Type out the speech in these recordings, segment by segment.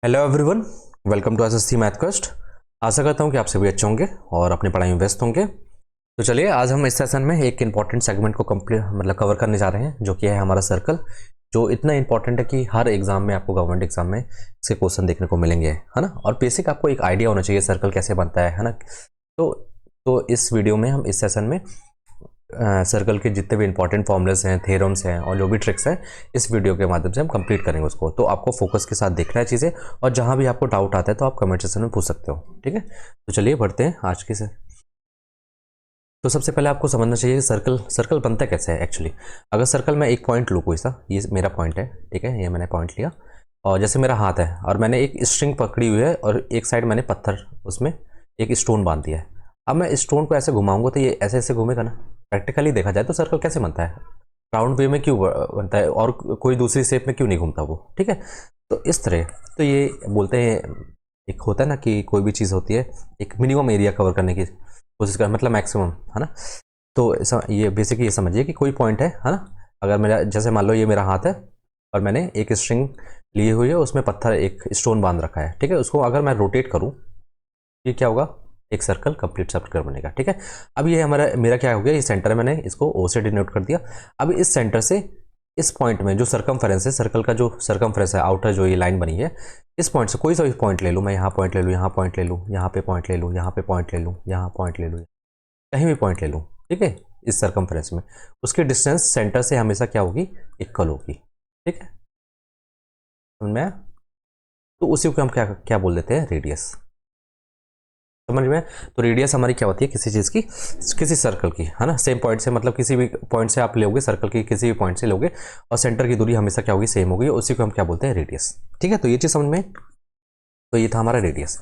Hello everyone, welcome to SSC मैथकस्ट। आशा करता हूँ कि आप सभी अच्छे होंगे और अपनी पढ़ाई में व्यस्त होंगे। तो चलिए आज हम इस सेशन में एक इंपॉर्टेंट सेगमेंट को कंप्लीट कवर करने जा रहे हैं, जो कि है हमारा सर्कल। जो इतना इंपॉर्टेंट है कि हर एग्जाम में आपको, गवर्नमेंट एग्जाम में इसके क्वेश्चन देखने को मिलेंगे, है ना। और बेसिक आपको एक आइडिया होना चाहिए सर्कल कैसे बनता है ना। तो इस वीडियो में हम इस सेशन में सर्कल के जितने भी इंपॉर्टेंट फॉर्मूलेस हैं, थ्योरम्स हैं और जो भी ट्रिक्स हैं, इस वीडियो के माध्यम से हम कंप्लीट करेंगे उसको। तो आपको फोकस के साथ देखना है चीज़ें, और जहां भी आपको डाउट आता है तो आप कमेंट सेक्शन में पूछ सकते हो, ठीक है। तो चलिए बढ़ते हैं आज के से। तो सबसे पहले आपको समझना चाहिए सर्कल सर्कल बनता कैसे है एक्चुअली। अगर सर्कल में एक पॉइंट लूँ कोई सा, ये मेरा पॉइंट है, ठीक है, ये मैंने पॉइंट लिया और जैसे मेरा हाथ है और मैंने एक स्ट्रिंग पकड़ी हुई है और एक साइड मैंने पत्थर, उसमें एक स्टोन बांध दिया है। अब मैं स्टोन को ऐसे घुमाऊंगा तो ये ऐसे ऐसे घूमेगा ना। प्रैक्टिकली देखा जाए तो सर्कल कैसे बनता है, राउंड वे में क्यों बनता है और कोई दूसरी शेप में क्यों नहीं घूमता वो, ठीक है। तो इस तरह, तो ये बोलते हैं, एक होता है ना कि कोई भी चीज़ होती है एक मिनिमम एरिया कवर करने की कोशिश कर, मतलब मैक्सिमम, है ना। तो ये बेसिकली ये समझिए कि कोई पॉइंट है ना। अगर मेरा, जैसे मान लो ये मेरा हाथ है और मैंने एक स्ट्रिंग ली हुई है, उसमें पत्थर, एक स्टोन बांध रखा है, ठीक है। उसको अगर मैं रोटेट करूँ, ये क्या होगा, एक सर्कल, कंप्लीट सर्कल बनेगा, ठीक है। अब ये हमारा, मेरा क्या हो गया, ये सेंटर है, मैंने इसको ओ से डिनोट कर दिया। अब इस सेंटर से इस पॉइंट में जो सरकमफेरेंस है, सर्कल का जो सरकमफेरेंस है, आउटर जो ये लाइन बनी है, इस पॉइंट से कोई सा भी पॉइंट ले लूँ मैं, यहाँ पॉइंट ले लूँ, यहाँ पॉइंट ले लूँ, यहाँ पे पॉइंट ले लूँ, यहाँ पे पॉइंट ले लूँ, यहाँ पॉइंट ले लूँ, कहीं भी पॉइंट ले लूँ, ठीक है। इस सरकमफेरेंस में उसकी डिस्टेंस सेंटर से हमेशा क्या होगी, इक्वल होगी, ठीक है। समझ में आया? तो उसी को हम क्या क्या बोल देते हैं, रेडियस। समझ में? तो रेडियस हमारी क्या होती है, किसी चीज़ की, किसी सर्कल की, है ना। सेम पॉइंट से, मतलब किसी भी पॉइंट से आप लोगे, सर्कल की किसी भी पॉइंट से लोगे और सेंटर की दूरी हमेशा क्या होगी, सेम होगी, उसी को हम क्या बोलते हैं, रेडियस, ठीक है। तो ये चीज़ समझ में। तो ये था हमारा रेडियस,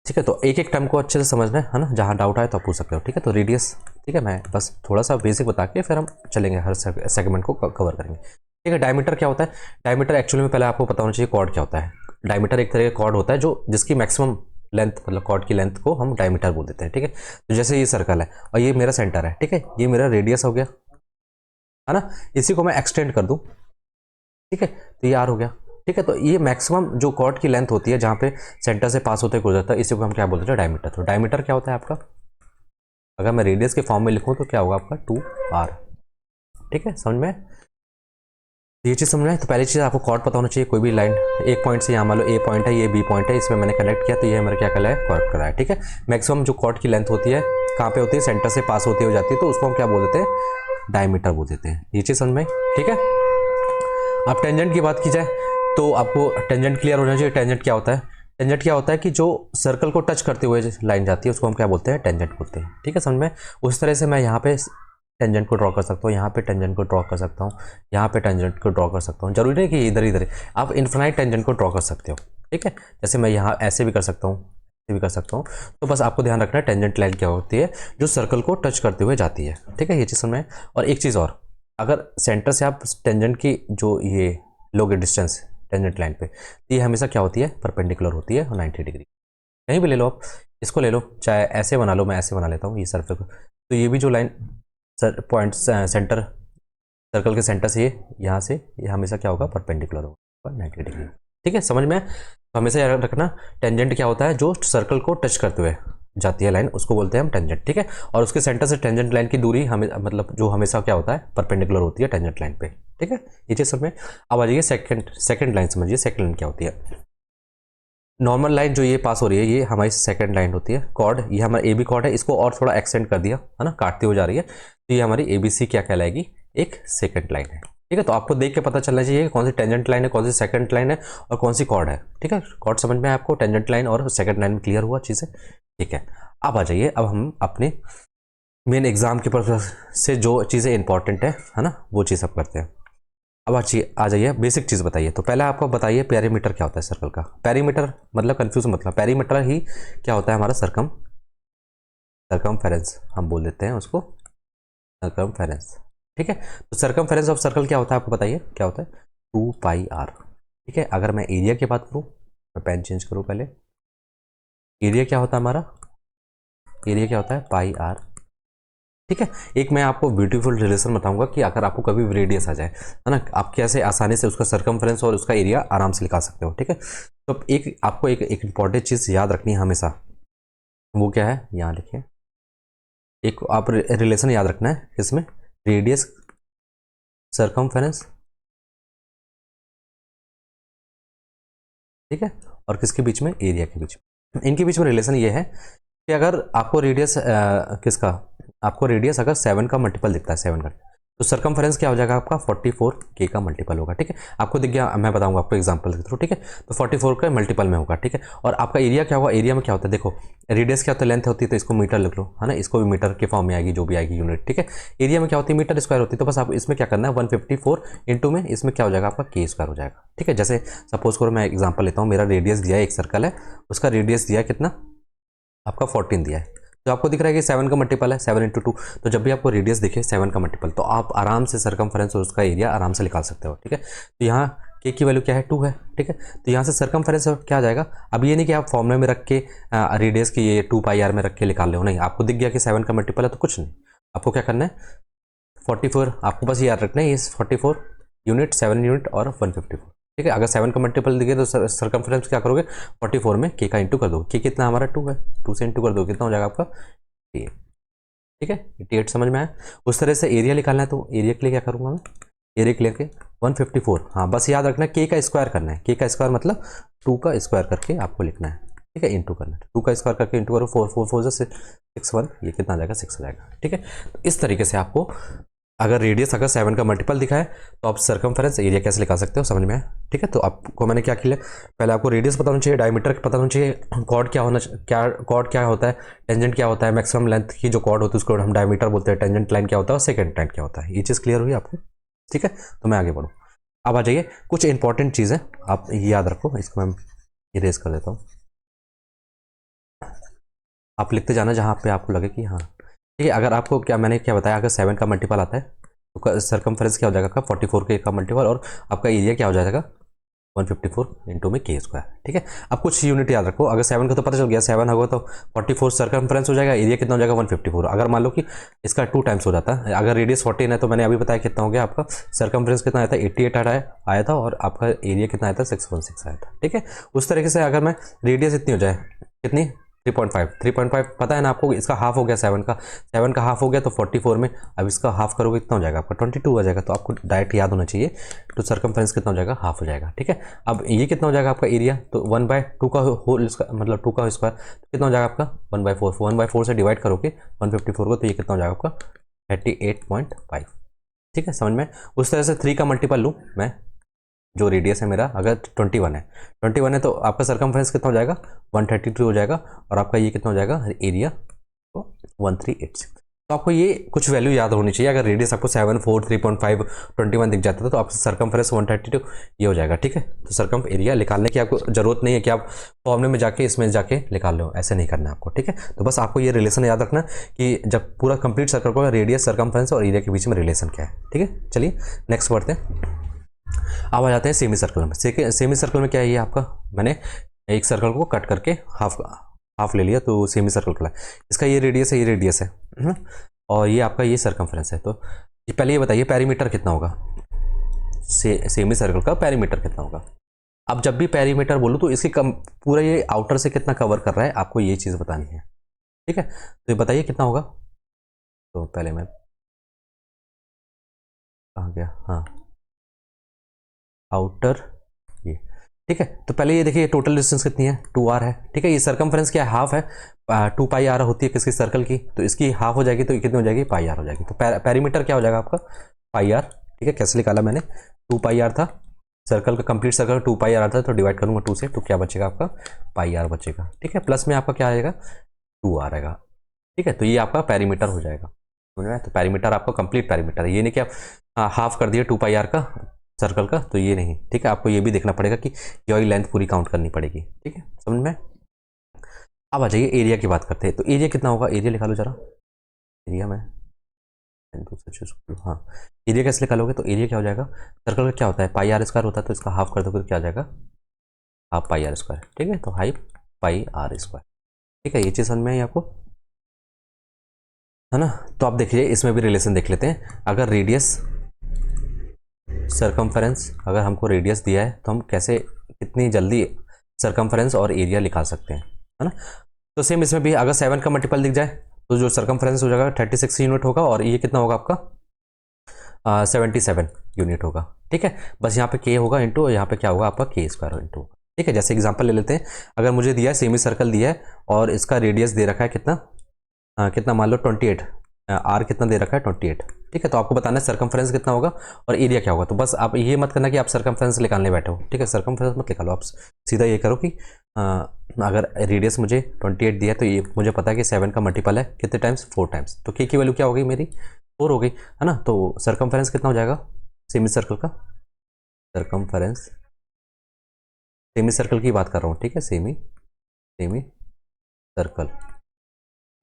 ठीक है। तो एक एक टर्म को अच्छे से समझना है ना, जहाँ डाउट आए तो आप पूछ सकते हो, ठीक है। तो रेडियस, ठीक है, मैं बस थोड़ा सा बेसिक बता के फिर हम चलेंगे, हर सेगमेंट को कवर करेंगे, ठीक है। डायमीटर क्या होता है, डायमीटर एक्चुअली में पहले आपको पता होना चाहिए कॉर्ड क्या होता है। डायमीटर एक तरह का कॉर्ड होता है जो, जिसकी मैक्सिमम लेंथ, मतलब कॉर्ड की लेंथ को हम डायमीटर बोल देते हैं, ठीक है। तो जैसे ये सर्कल है और ये मेरा सेंटर है, ठीक है, ये मेरा रेडियस हो गया, है ना। इसी को मैं एक्सटेंड कर दूं, ठीक है, तो ये आर हो गया, ठीक है। तो ये मैक्सिमम जो कॉर्ड की लेंथ होती है, जहाँ पे सेंटर से पास होते गुजरता है, इसी को हम क्या बोलते हैं, डायमीटर। तो डायमीटर क्या होता है आपका, अगर मैं रेडियस के फॉर्म में लिखूं तो क्या होगा आपका, 2r, ठीक है। समझ में? ये चीज़ समझ में है? तो पहली चीज़ आपको कॉर्ड पता होना चाहिए। कोई भी लाइन एक पॉइंट से, यहाँ मान लो ए पॉइंट है, ये बी पॉइंट है, इसमें मैंने कनेक्ट किया तो ये हमारा क्या कहला है, कॉर्ड करा है, ठीक है। मैक्सिमम जो कॉर्ड की लेंथ होती है कहाँ पे होती है, सेंटर से पास होती हो जाती है, तो उसको हम क्या बोल देते हैं, डायमीटर बोल देते हैं। ये चीज़ समझ में, ठीक है। अब टेंजेंट की बात की जाए तो आपको टेंजेंट क्लियर होना चाहिए। टेंजेंट क्या होता है, टेंजेंट क्या होता है कि जो सर्कल को टच करते हुए लाइन जाती है, उसको हम क्या बोलते हैं, टेंजेंट बोलते हैं, ठीक है। समझ में? उस तरह से मैं यहाँ पे टेंजेंट को ड्रॉ कर सकता हूँ, यहाँ पे टेंजेंट को ड्रॉ कर सकता हूँ, यहाँ पे टेंजेंट को ड्रॉ कर सकता हूँ। जरूरी नहीं कि इधर इधर, आप इन्फिनाइट टेंजेंट को ड्रॉ कर सकते हो, ठीक है। जैसे मैं यहाँ ऐसे भी कर सकता हूँ, ऐसे भी कर सकता हूँ। तो बस आपको ध्यान रखना है टेंजेंट लाइन क्या होती है, जो सर्कल को टच करते हुए जाती है, ठीक है। ये चीज़ समझ में। और एक चीज़ और, अगर सेंटर से आप टेंजेंट की जो ये लोगे डिस्टेंस टेंजेंट लाइन पे, तो ये हमेशा क्या होती है, परपेंडिकुलर होती है 90 डिग्री। कहीं भी ले लो आप, इसको ले लो, चाहे ऐसे बना लो, मैं ऐसे बना लेता हूँ ये सर्कल को। तो ये भी जो line sir point centre, circle के सेंटर से ये यहाँ से ये हमेशा क्या होगा, परपेंडिकुलर होगा 90 डिग्री, ठीक है। समझ में? तो हमेशा याद रखना, टेंजेंट क्या होता है, जो सर्कल को टच करते हुए जाती है लाइन, उसको बोलते हैं हम टेंजेंट, ठीक है। और उसके सेंटर से टेंजेंट लाइन की दूरी हमें, मतलब जो हमेशा क्या होता है, परपेंडिकुलर होती है टेंजेंट लाइन पे, ठीक है। ये चीज़ समझ में। अब आ जाइए सेकंड लाइन समझिए। सेकंड लाइन क्या होती है, नॉर्मल लाइन जो ये पास हो रही है, ये हमारी सेकंड लाइन होती है। कॉर्ड, ये हमारा ए बी कॉर्ड है, इसको और थोड़ा एक्सटेंड कर दिया, है ना, काटती हो जा रही है, तो ये हमारी ए बी सी क्या कहलाएगी, एक सेकंड लाइन है, ठीक है। तो आपको देख के पता चलना चाहिए कौन सी टेंजेंट लाइन है, कौन सी सेकंड लाइन है और कौन सी कॉर्ड है, ठीक है। कॉर्ड समझ में आपको, टेंजेंट लाइन और सेकंड लाइन में क्लियर हुआ चीज़ें, ठीक है। अब आ जाइए, अब हम अपने मेन एग्जाम के पर्पज से जो चीज़ें इंपॉर्टेंट है ना, वो चीज़ अब करते हैं। अब आ जाइए, बेसिक चीज़ बताइए। तो पहले आपको बताइए पेरीमीटर क्या होता है सर्कल का। पेरीमीटर मतलब कंफ्यूज, मतलब पेरीमीटर ही क्या होता है हमारा, सरकमफेरेंस हम बोल देते हैं उसको, सरकमफेरेंस, ठीक है। तो सरकमफेरेंस ऑफ सर्कल क्या होता है, आपको बताइए क्या होता है, 2πr, ठीक है। अगर मैं एरिया की बात करूँ, मैं पेन चेंज करूँ पहले, एरिया क्या होता है हमारा, एरिया क्या होता है, πr, ठीक है। एक मैं आपको ब्यूटीफुल रिलेशन बताऊंगा कि अगर आपको कभी भी रेडियस आ जाए, है ना, आप कैसे आसानी से उसका सर्कमफ्रेंस और उसका एरिया आराम से निकाल सकते हो। ठीक है, तो एक आपको एक इंपॉर्टेंट चीज़ याद रखनी है हमेशा, वो क्या है, यहाँ लिखिए, एक आप रिलेशन याद रखना है इसमें, रेडियस, सर्कमफ्रेंस, ठीक है, और किसके बीच में, एरिया के बीच में। इनके बीच में रिलेशन ये है कि अगर आपको रेडियस किसका, आपको रेडियस अगर 7 का मल्टीपल दिखता है, 7 का, तो सर्कमफ्रेंस क्या हो जाएगा आपका, 44K का मल्टीपल होगा। ठीक है, आपको दिख गया, मैं बताऊंगा आपको एग्जांपल के थ्रू। ठीक है, तो 44 का मल्टीपल में होगा। ठीक है, और आपका एरिया क्या होगा, एरिया में क्या होता है, देखो रेडियस क्या होता है, लेंथ होती है, तो इसको मीटर लिख लो, है ना, इसको भी मीटर के फॉर्म में आएगी, जो भी आएगी यूनिट। ठीक है, एरिया में क्या होती है, मीटर स्क्वायर होती है, तो बस आप इसमें क्या करना है, 154 इंटू में इसमें क्या हो जाएगा आपका K स्क्वायर हो जाएगा। ठीक है, जैसे सपोज करो मैं एग्जाम्पल लेता हूँ, मेरा रेडियस दिया है, एक सर्कल है, उसका रेडियस दिया है कितना आपका, 14 दिया है, तो आपको दिख रहा है कि 7 का मल्टीपल है, 7 इंटू 2, तो जब भी आपको रेडियस दिखे 7 का मल्टीपल, तो आप आराम से सर्कमफ्रेंस और उसका एरिया आराम से निकाल सकते हो। ठीक है, तो यहाँ के की वैल्यू क्या है, 2 है। ठीक है, तो यहाँ से सर्कमफ्रेंस क्या आ जाएगा, अब ये नहीं कि आप फॉर्मूले में रख के रेडियस की ये 2πr में रख के निकाल लो, नहीं, आपको दिख गया कि 7 का मल्टीपल है तो कुछ नहीं, आपको क्या करना है, 44, आपको बस ये याद रखना है, ये 44 यूनिट, 7 यूनिट और 154। ठीक है, अगर 7 का मल्टीपल दिखे तो सर्कमफ्रेंस क्या करोगे, 44 में K का इंटू कर दो, K कितना हमारा 2 है, 2 से इंटू कर दो, कितना हो जाएगा आपका 88। ठीक है, 88 समझ में आया। उस तरह से एरिया निकालना है, तो एरिया के लिए क्या करूँगा मैं, एरिया के लिए 154, हाँ बस याद रखना है K का स्क्वायर करना है, K का स्क्वायर मतलब 2 का स्क्वायर करके आपको लिखना है। ठीक है, इंटू करना है, 2 का स्क्वायर करके इंटू करो, 4 4 4 से 61, ये कितना आ जाएगा, 6 हो जाएगा। ठीक है, तो इस तरीके से आपको अगर रेडियस अगर 7 का मल्टीपल दिखा है तो आप सर्कमफेरेंस एरिया कैसे निकाल सकते हो, समझ में आया। ठीक है, तो आपको मैंने क्या किया, पहले आपको रेडियस पता होना चाहिए, डायमीटर पता होना चाहिए, कॉर्ड क्या होना, क्या कॉर्ड क्या होता है, टेंजेंट क्या होता है, मैक्सिमम लेंथ की जो कॉर्ड होती है उसको हम डायमीटर बोलते हैं, टेंजेंट लाइन क्या होता है और सेकंड लाइन क्या होता है, ये चीज़ क्लियर हुई आपको। ठीक है, तो मैं आगे बढ़ूँ, अब आ जाइए कुछ इंपॉर्टेंट चीज़ें आप याद रखो, इसको मैं इरेज कर देता हूँ, आप लिखते जाना जहाँ पे आपको लगे कि हाँ। ठीक है, अगर आपको क्या मैंने क्या बताया, अगर 7 का मल्टीपल आता है तो सर्कमफ्रेंस क्या हो जाएगा आपका 44K का मल्टीपल, और आपका एरिया क्या हो जाएगा 154 इंटू में K स्क्वायर। ठीक है, अब कुछ यूनिट याद रखो, अगर 7 का तो पता चल गया, 7 होगा तो 44 सर्कमफ्रेंस हो जाएगा, एरिया कितना हो जाएगा 154। अगर मान लो कि इसका 2 टाइम्स हो जाता है, अगर रेडियस 14 है तो मैंने अभी बताया कितना हो गया आपका सर्कमफ्रेंस, कितना आया था 88 आया था, और आपका एरिया कितना आया था 616 आया था। ठीक है, उस तरीके से अगर मैं रेडियस इतनी हो जाए, कितनी 3.5 पता है ना आपको, इसका हाफ हो गया 7 का हाफ हो गया तो 44 में अब इसका हाफ करोगे कितना हो जाएगा आपका 22 हो जाएगा, तो आपको डायरेक्ट याद होना चाहिए, तो सर्कमफ्रेंस कितना हो जाएगा, हाफ हो जाएगा। ठीक है, अब ये कितना हो जाएगा आपका एरिया, तो 1/2 का होल मतलब 2 का स्क्वायर, तो कितना हो जाएगा आपका 1/4, 1/4 से डिवाइड करोगे 154 को, तो ये कितना हो जाएगा आपका 38.5। ठीक है, समझ में। उस तरह से 3 का मल्टीपल लूँ मैं, जो रेडियस है मेरा अगर 21 है तो आपका सर्कमफ्रेंस कितना हो जाएगा 132 हो जाएगा, और आपका ये कितना हो जाएगा एरिया तो 1386। तो आपको ये कुछ वैल्यू याद होनी चाहिए, अगर रेडियस आपको 7 4 3.5 21 दिख जाता है तो आपका सर्कमफ्रेंस 132 ये हो जाएगा। ठीक है, तो सर्कम एरिया निकालने की आपको जरूरत नहीं है कि आप फॉर्मूले में जाके इसमें जाके निकाल लो, ऐसे नहीं करना आपको। ठीक है, तो बस आपको ये रिलेशन याद रखना कि जब पूरा कंप्लीट सर्कल को रेडियस सर्कमफ्रेंस और एरिया के बीच में रिलेशन क्या है। ठीक है, चलिए नेक्स्ट बढ़ते हैं। अब आ जाते हैं सेमी सर्कल में। सेमी सर्कल में क्या है, ये आपका मैंने एक सर्कल को कट करके हाफ ले लिया, तो सेमी सर्कल का इसका ये रेडियस है, ये रेडियस है, और ये आपका ये सर्कमफ्रेंस है। तो ये पहले ये बताइए पेरीमीटर कितना होगा, सेमी सर्कल का पेरीमीटर कितना होगा। अब जब भी पेरीमीटर बोलूँ तो इसकी पूरा ये आउटर से कितना कवर कर रहा है, आपको ये चीज़ बतानी है। ठीक है, तो ये बताइए कितना होगा। तो पहले मैं आ गया, हाँ आउटर ये। ठीक है, तो पहले ये देखिए टोटल डिस्टेंस कितनी है 2r है। ठीक है, ये सर्कमफ्रेंस क्या है, हाफ है, 2πr होती है किसकी सर्कल की, तो इसकी हाफ हो जाएगी तो ये कितनी हो जाएगी πr हो जाएगी, तो पेरीमीटर क्या हो जाएगा आपका πr। ठीक है, कैसे निकाला मैंने 2πr था, सर्कल का कंप्लीट सर्कल 2πr आता है, तो डिवाइड करूंगा 2 से, तो क्या बचेगा आपका πr बचेगा। ठीक है, प्लस में आपका क्या आएगा 2r आएगा। ठीक है, तो ये आपका पेरीमीटर हो जाएगा, समझ में। तो पेरीमीटर आपका कंप्लीट पेरीमीटर है, ये नहीं कि आप हाफ कर दिए 2πr का सर्कल का, तो ये नहीं। ठीक है, आपको ये भी देखना पड़ेगा कि ये लेंथ पूरी काउंट करनी पड़ेगी। ठीक है, समझ में। अब आ जाइए एरिया की बात करते हैं, तो एरिया कितना होगा, एरिया निकालो जरा, एरिया में हाँ एरिया कैसे निकालोगे, तो एरिया क्या हो जाएगा, सर्कल का क्या होता है πr स्क्वायर होता है, तो इसका हाफ कर दोगे तो क्या आ जाएगा हाफ πr स्क्वायर। ठीक है, तो हाफ πr स्क्वायर। ठीक है, ये चीज़ समझ में आई आपको। है ना। तो आप देखिए इसमें भी रिलेशन देख लेते हैं। अगर रेडियस सरकमफेरेंस, अगर हमको रेडियस दिया है तो हम कैसे कितनी जल्दी सरकमफेरेंस और एरिया निकाल सकते हैं, है ना। तो सेम इसमें भी अगर 7 का मल्टीपल दिख जाए तो जो सरकमफेरेंस हो जाएगा 36 यूनिट होगा और ये कितना होगा आपका 77 यूनिट होगा। ठीक है, बस यहाँ पे के होगा इंटू, यहाँ पे क्या होगा आपका के स्क्वायर इंटू। ठीक है, जैसे एग्जांपल ले लेते हैं। अगर मुझे दिया है सेमी सर्कल दिया है और इसका रेडियस दे रखा है कितना, कितना मान लो 28, आर कितना दे रखा है 28। ठीक है, तो आपको बताना है सर्कमफ्रेंस कितना होगा और एरिया क्या होगा। तो बस आप ये मत करना कि आप सर्कमफ्रेंस निकालने बैठे हो। ठीक है, सर्कमफ्रेंस मत निकालो, आप सीधा ये करो कि अगर रेडियस मुझे 28 दिया है तो ये मुझे पता है कि 7 का मल्टीपल है कितने टाइम्स, 4 टाइम्स। तो के की वैल्यू क्या हो गई मेरी, 4 हो गई, है ना। तो सर्कमफ्रेंस कितना हो जाएगा सेमी सर्कल का, सर्कमफ्रेंस सेमी सर्कल की बात कर रहा हूँ। ठीक है, सेमी सर्कल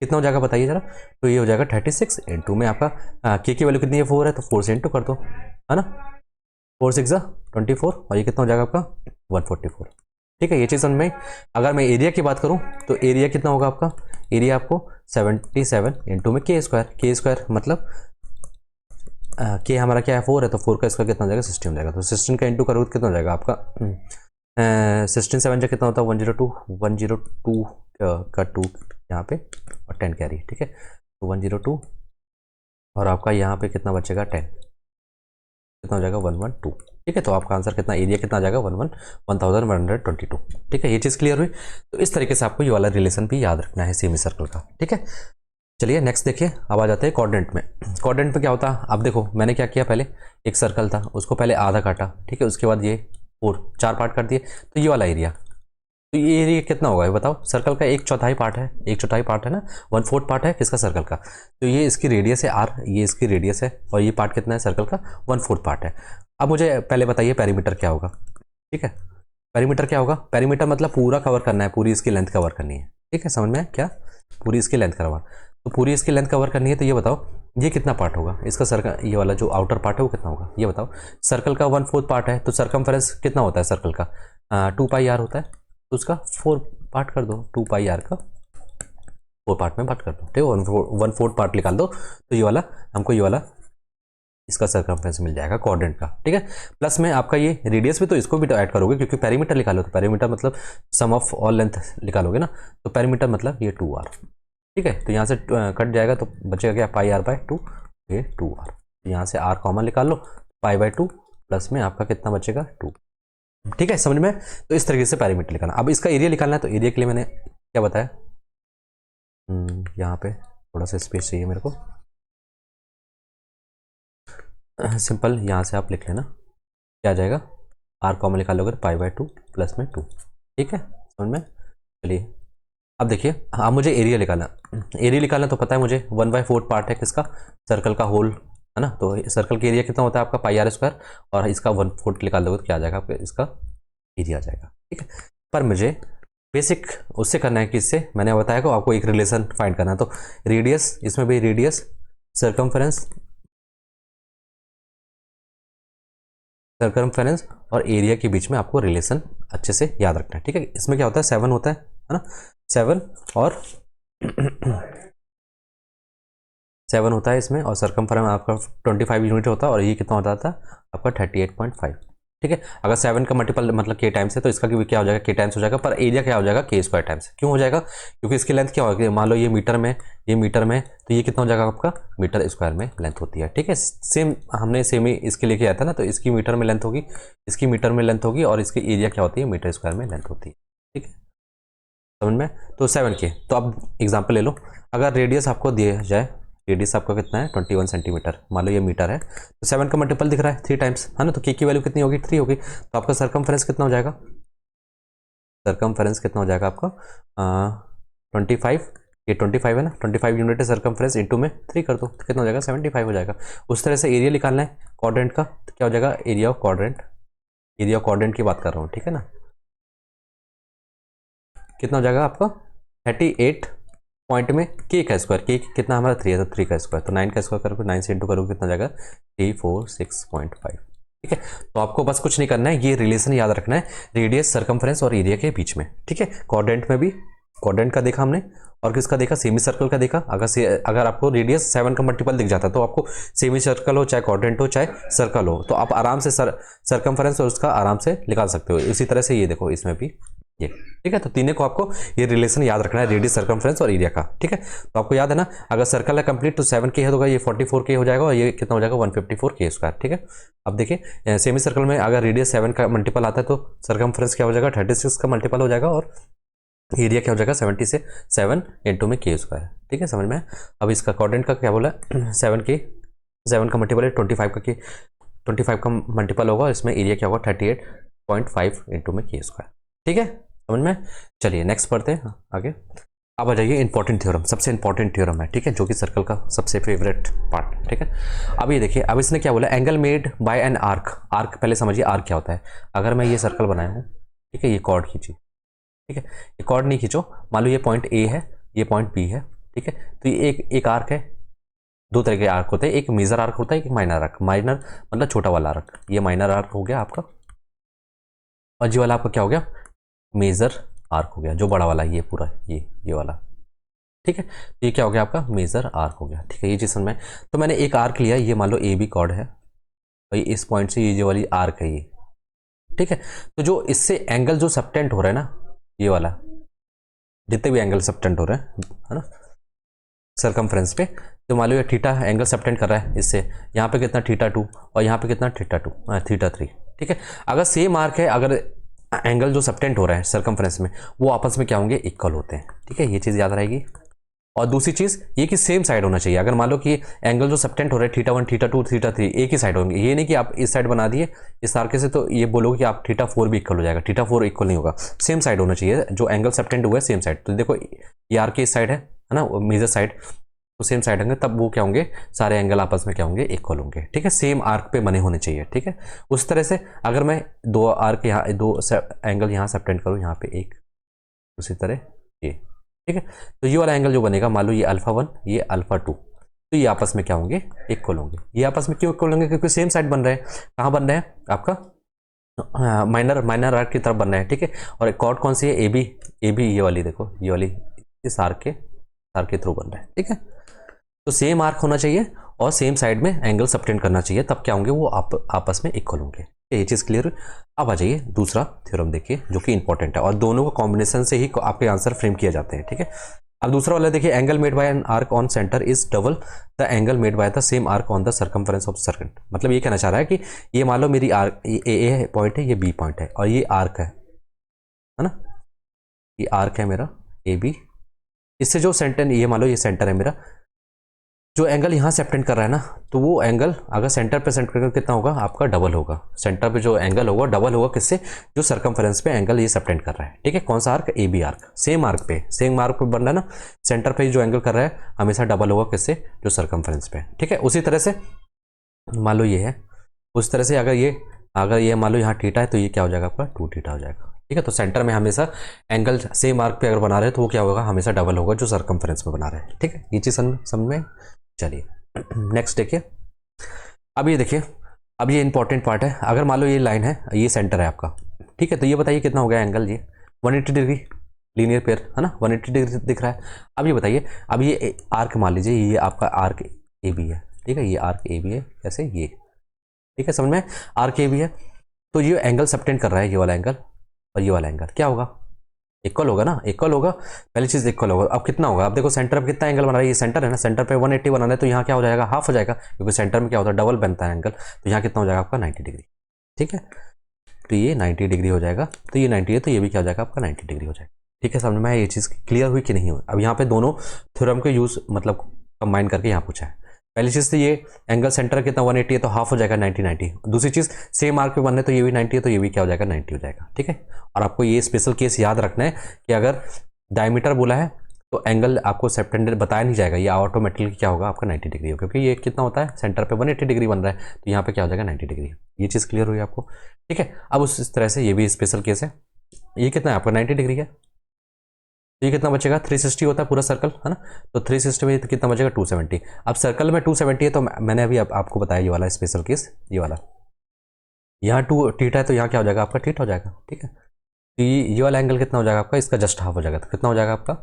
कितना हो जाएगा बताइए जरा। तो ये हो जाएगा 36 इंटू में आपका के की वैल्यू कितनी है 4 है, तो 4 से इंटू कर दो, है ना। 4 6 24 और ये कितना हो जाएगा आपका 144। ठीक है, ये चीज़ समझ में। अगर मैं एरिया की बात करूँ तो एरिया कितना होगा आपका, एरिया आपको 77 इंटू में के स्क्वायर मतलब के हमारा क्या है 4 है, तो 4 का स्क्वायर कितना हो जाएगा 16 हो जाएगा। तो 16 का इंटू करोगे कितना हो जाएगा आपका 16 7 जो कितना होता है 102 का 2 यहाँ पे और 10 कैरी। ठीक है, तो 102 और आपका यहाँ पे कितना बचेगा 10, कितना हो जाएगा 112। ठीक है, तो आपका आंसर कितना, एरिया कितना आ जाएगा 1122। ठीक है, ये चीज़ क्लियर हुई। तो इस तरीके से आपको ये वाला रिलेशन भी याद रखना है सेमी सर्कल का। ठीक है, चलिए नेक्स्ट देखिए। अब आ जाते हैं कोऑर्डिनेट में। कोऑर्डिनेट में क्या होता है, अब देखो मैंने क्या किया, पहले एक सर्कल था उसको पहले आधा काटा। ठीक है, उसके बाद ये 4 पार्ट कर दिए, तो ये वाला एरिया, तो ये एरिया कितना होगा ये बताओ। सर्कल का 1/4 पार्ट है, 1/4 पार्ट है ना, 1/4 पार्ट है किसका, सर्कल का। तो ये इसकी रेडियस है आर, ये इसकी रेडियस है और ये पार्ट कितना है सर्कल का 1/4 पार्ट है। अब मुझे पहले बताइए पेरीमीटर क्या होगा। ठीक है, पेरीमीटर क्या होगा, पेरीमीटर मतलब पूरा कवर करना है, पूरी इसकी लेंथ कवर करनी है। ठीक है, समझ में क्या, पूरी इसकी लेंथ कवर, तो पूरी इसकी लेंथ कवर करनी है। तो ये बताओ ये कितना पार्ट होगा इसका, सर्कल ये वाला जो आउटर पार्ट है वो कितना होगा ये बताओ। सर्कल का 1/4 पार्ट है, तो सर्कमफेरेंस कितना होता है सर्कल का 2 पाई आर होता है, तो उसका 4 पार्ट कर दो, 2 पाई आर का 4 पार्ट में बात कर दो। ठीक है, 1/4 पार्ट निकाल दो, तो ये वाला हमको ये वाला इसका सर्कमफेरेंस मिल जाएगा कोऑर्डिनेट का। ठीक है, प्लस में आपका ये रेडियस भी, तो इसको भी तो ऐड करोगे क्योंकि पेरीमीटर निकालो, तो पेरीमीटर मतलब सम ऑफ ऑल लेंथ निकालोगे ना, तो पेरीमीटर मतलब ये 2r। ठीक है, तो यहाँ से कट जाएगा तो बचेगा क्या पाई आर बाय 2, ये 2r। यहाँ से r कॉमन निकाल लो, पाई बाय 2 प्लस में आपका कितना बचेगा 2। ठीक है, समझ में। तो इस तरीके से पेरीमीटर निकालना। अब इसका एरिया निकालना है, तो एरिया के लिए मैंने क्या बताया, यहाँ पे थोड़ा सा स्पेस चाहिए मेरे को, सिंपल यहाँ से आप लिख लेना क्या आ जाएगा, आर कॉमन निकाल लोगे तो पाई बाय 2 प्लस में 2। ठीक है, समझ में। चलिए अब देखिए, हाँ मुझे एरिया निकालना, एरिया निकालना तो पता है मुझे 1/4 पार्ट है किसका, सर्कल का होल, है ना। तो सर्कल का एरिया कितना होता है आपका पाई आर स्क्वायर, और इसका 1/4 निकाल दोगे तो क्या आ जाएगा आपका, इसका एरिया आ जाएगा। ठीक है, पर मुझे बेसिक उससे करना है कि इससे मैंने बताया कि आपको एक रिलेशन फाइंड करना है। तो रेडियस, इसमें भी रेडियस सर्कमफेरेंस और एरिया के बीच में आपको रिलेशन अच्छे से याद रखना है। ठीक है, इसमें क्या होता है 7 होता है ना, 7 और 7 होता है इसमें, और सर्कमफेरेंस आपका 25 यूनिट होता है, और ये कितना होता था आपका 38.5। ठीक है, अगर 7 का मल्टीपल मतलब के टाइम्स है तो इसका भी क्या हो जाएगा के टाइम्स हो जाएगा, पर एरिया क्या हो जाएगा के स्क्वायर टाइम्स। क्यों हो जाएगा, क्योंकि इसकी लेंथ क्या होगी, मान लो ये मीटर में, ये मीटर में, तो ये कितना हो जाएगा आपका मीटर स्क्वायर में लेंथ होती है। ठीक है, सेम हमने सेम ही इसके लिए किया था ना, तो इसकी मीटर में लेंथ होगी, इसकी मीटर में लेंथ होगी, और इसकी एरिया क्या होती है मीटर स्क्वायर में लेंथ होती है। ठीक है, समझ में। तो 7 के, तो अब एग्जाम्पल ले लो, अगर रेडियस आपको दिया जाए, रेडियस आपका कितना है 21 सेंटीमीटर, मान लो ये मीटर है, तो 7 का मल्टीपल दिख रहा है 3 टाइम्स, है ना। तो के की वैल्यू कितनी होगी 3 होगी, तो आपका सर्कमफेरेंस कितना हो जाएगा, सर्कमफेरेंस कितना हो जाएगा आपका 25, ये 25 है ना, 25 यूनिट है सर्कमफेरेंस, इंटू में 3 कर दो तो कितना हो जाएगा 75 हो जाएगा। उस तरह से एरिया निकालना है कोऑर्डिनेट का, तो क्या हो जाएगा area of coordinate, area of coordinate की बात कर रहा हूँ। ठीक है ना, कितना हो जाएगा आपका 38 पॉइंट में के का स्क्वायर, के कितना हमारा 3 है तो 3 का स्क्वायर, तो 9 का स्क्वायर करोगे 9 से इंटू करोगे कितना जाएगा 346.5। ठीक है, तो आपको बस कुछ नहीं करना है, ये रिलेशन याद रखना है रेडियस सर्कमफेरेंस और एरिया के बीच में। ठीक है, कोऑर्डिनेट में भी क्वाड्रेंट का देखा हमने, और किसका देखा, सेमी सर्कल का देखा। अगर आपको रेडियस 7 का मल्टीपल दिख जाता है तो आपको सेमी सर्कल हो, चाहे क्वाड्रेंट हो, चाहे सर्कल हो, तो आप आराम से सर्कमफरेंस और उसका आराम से निकाल सकते हो। इसी तरह से ये देखो, इसमें भी ये, ठीक है। तो तीनों को आपको ये रिलेशन याद रखना है, रेडियस, सर्कमफ्रेंस और एरिया का, ठीक है। तो आपको याद है ना, अगर सर्कल है कंप्लीट तो 7K है, तो ये 44K हो जाएगा, और ये कितना हो जाएगा 154K², ठीक है। अब देखिए सेमी सर्कल में अगर रेडियस 7 का मल्टीपल आता है तो सर्कमफ्रेंस क्या हो जाएगा, 36 का मल्टीपल हो जाएगा, और एरिया क्या हो जाएगा 70 से 7 इंटू में K², ठीक है, समझ में। अब इसका क्वाड्रेंट का क्या बोला, 7 का मल्टीपल है 25 का, 25 का मल्टीपल होगा, इसमें एरिया क्या होगा 38.5 इंटू में K², ठीक है, समझ में। चलिए नेक्स्ट पढ़ते हैं आगे। अब आ जाइए इंपॉर्टेंट थ्योरम, सबसे इंपॉर्टेंट थ्योरम है, ठीक है, जो कि सर्कल का सबसे फेवरेट पार्ट, ठीक है। अब ये देखिए, अब इसने क्या बोला, angle made bye an arc. Arc पहले समझिए आर्क क्या होता है। अगर मैं ये सर्कल बनाया हूँ, ठीक है, ये कॉर्ड खींचिए, ठीक है, ये कॉर्ड नहीं खींचो, मान लो ये पॉइंट ए है, ये पॉइंट बी है, ठीक है। तो ये एक आर्क है, दो तरह के आर्क होते हैं, एक मेजर आर्क होता है, एक माइनर आर्क। माइनर मतलब छोटा वाला आर्क, ये माइनर आर्क हो गया आपका, और जी वाला आपका क्या हो गया, मेजर आर्क हो गया, जो बड़ा वाला ये पूरा ये वाला, ठीक है। तो ये क्या हो गया आपका मेजर आर्क हो गया, ठीक है, ये चीज समझ में। तो मैंने एक आर्क लिया, ये मान लो ए बी कॉर्ड है, भाई इस पॉइंट से ये जो वाली आर्क है ये, ठीक है। तो जो इससे एंगल जो सबटेंड हो रहा है ना, ये वाला, जितने भी एंगल सबटेंड हो रहे हैं, है ना, सर्कमफ्रेंस पे, तो मान लो ये थीटा एंगल सबटेंड कर रहा है इससे, यहाँ पे कितना θ2 और यहाँ पे कितना θ3, ठीक है। अगर सेम आर्क है, अगर एंगल जो सबटेंड हो रहा है सर्कमफ्रेंस में, वो आपस में क्या होंगे, इक्वल होते हैं, ठीक है, ये चीज़ याद रहेगी। और दूसरी चीज़ ये कि सेम साइड होना चाहिए। अगर मान लो कि एंगल जो सबटेंड हो रहा है θ1 θ2 θ3 एक ही साइड होंगे, ये नहीं कि आप इस साइड बना दिए इस आर्क से तो ये बोलोगे कि आप θ4 भी इक्वल हो जाएगा, θ4 इक्वल नहीं होगा, सेम साइड होना चाहिए, जो एंगल सबटेंड हुआ है सेम साइड। तो देखो ये आर्क इस साइड है ना, मेजर साइड, तो सेम साइड होंगे, तब वो क्या होंगे, सारे एंगल आपस में क्या होंगे, इक्वल होंगे, ठीक है, सेम आर्क पे बने होने चाहिए, ठीक है। उस तरह से अगर मैं दो आर्क यहाँ, दो एंगल यहाँ सबटेंड करूँ, यहाँ पे एक, उसी तरह ये, ठीक है। तो ये वाला एंगल जो बनेगा, मान लो ये α1 ये α2, तो ये आपस में क्या होंगे, इक्वल होंगे। ये आपस में क्यों इक्वल होंगे, क्योंकि सेम साइड बन रहे हैं। कहाँ बन रहे हैं आपका, माइनर आर्क की तरफ बन रहे हैं, ठीक है। और कॉर्ड कौन सी है, ए बी ये वाली, देखो ये वाली इस आर्क के थ्रू बन रहा है, ठीक है। तो सेम आर्क होना चाहिए और सेम साइड में एंगल सबटेंड करना चाहिए, तब क्या होंगे, वो आपस में इक्वल होंगे। ये चीज़ क्लियर हुई। अब आ जाइए दूसरा थ्योरम देखिए, जो कि इंपॉर्टेंट है, और दोनों को कॉम्बिनेशन से ही आपके आंसर फ्रेम किए जाते हैं, ठीक है। अब दूसरा वाला देखिए, angle made bye an arc on centre is double the angle made by the same arc on the circumference of circle. मतलब ये कहना चाह रहा है कि ये मान लो मेरी आर्क ए पॉइंट है, ये बी पॉइंट है, और ये आर्क है ना, ये आर्क है मेरा ए बी, इससे जो सेंटर, ये मान लो ये सेंटर है मेरा, जो एंगल यहाँ सबटेंड कर रहा है ना, तो वो एंगल अगर सेंटर पे सेंटर करके कितना होगा आपका, डबल होगा। सेंटर पे जो एंगल होगा डबल होगा, किससे, जो सर्कमफरेंस पे एंगल ये सबटेंड कर रहा है, ठीक है। कौन सा arc, A B arc, same arc पे बन रहा है ना, सेंटर पे जो एंगल कर रहा है हमेशा डबल होगा, किससे, जो सर्कमफरेंस पे, ठीक है। उसी तरह से मान लो ये है, उस तरह से अगर ये मान लो यहाँ थीटा है, तो ये क्या हो जाएगा आपका 2θ हो जाएगा, ठीक है। तो सेंटर में हमेशा एंगल सेम आर्क पे अगर बना रहे हैं तो वो क्या होगा, हमेशा डबल होगा, जो सर्कमफरेंस में बना रहे हैं, ठीक है। ये चीज़ समझ में। चलिए नेक्स्ट देखिए, अब ये देखिए, अब ये इंपॉर्टेंट पार्ट है। अगर मान लो ये लाइन है, ये सेंटर है आपका, ठीक है, तो ये बताइए कितना हो गया एंगल, ये 180 डिग्री लीनियर पेयर है ना, 180 डिग्री दिख रहा है। अब ये बताइए, अब ये आर्क मान लीजिए, ये आपका आर्क ए बी है, ठीक है, ये आर्क ए बी है, कैसे ये, ठीक है, समझ में, आर्क ए बी है। तो ये एंगल सबटेंड कर रहा है, ये वाला एंगल और ये वाला एंगल क्या होगा, इक्वल होगा ना, इक्वल होगा, पहली चीज इक्वल होगा। अब कितना होगा, अब देखो सेंटर पे कितना एंगल बना रहा है, ये सेंटर है ना, सेंटर पे 180 बनाना है, तो यहाँ क्या हो जाएगा, हाफ हो जाएगा, क्योंकि सेंटर में क्या होता है, डबल बनता है एंगल, तो यहाँ कितना हो जाएगा आपका 90 डिग्री, ठीक है। तो ये 90 डिग्री हो जाएगा, तो ये 90 है, तो ये भी क्या हो जाएगा आपका 90 डिग्री हो जाएगा, ठीक है। समझ में ये चीज़ क्लियर हुई कि नहीं हुई। अब यहाँ पे दोनों थ्योरम के यूज मतलब कंबाइन करके यहाँ पूछा है। पहली चीज़ तो ये एंगल सेंटर कितना 180 है, तो हाफ हो जाएगा 90। दूसरी चीज़ सेम आर्क पे बनने, तो ये भी 90 है, तो ये भी क्या हो जाएगा 90 हो जाएगा, ठीक है। और आपको ये स्पेशल केस याद रखना है कि अगर डायमीटर बोला है तो एंगल आपको सेप्टेंडर बताया नहीं जाएगा, ये ऑटोमेटिकली क्या होगा आपका 90 डिग्री होगा, क्योंकि ये कितना होता है, सेंटर पे 180 डिग्री बन रहा है, तो यहाँ पे क्या हो जाएगा 90 डिग्री। ये चीज़ क्लियर हुई आपको, ठीक है। अब उस तरह से ये भी स्पेशल केस है, ये कितना है आपका 90 डिग्री है, तो ये कितना बचेगा, 360 होता है पूरा सर्कल, है ना, तो 360 में तो कितना बचेगा 270। अब सर्कल में 270 है, तो मैंने अभी आपको बताया ये वाला स्पेशल केस, ये वाला, यहाँ 2θ है, तो यहाँ क्या हो जाएगा आपका θ हो जाएगा, ठीक है। तो ये वाला एंगल कितना हो जाएगा आपका, इसका जस्ट हाफ हो जाएगा, तो कितना हो जाएगा आपका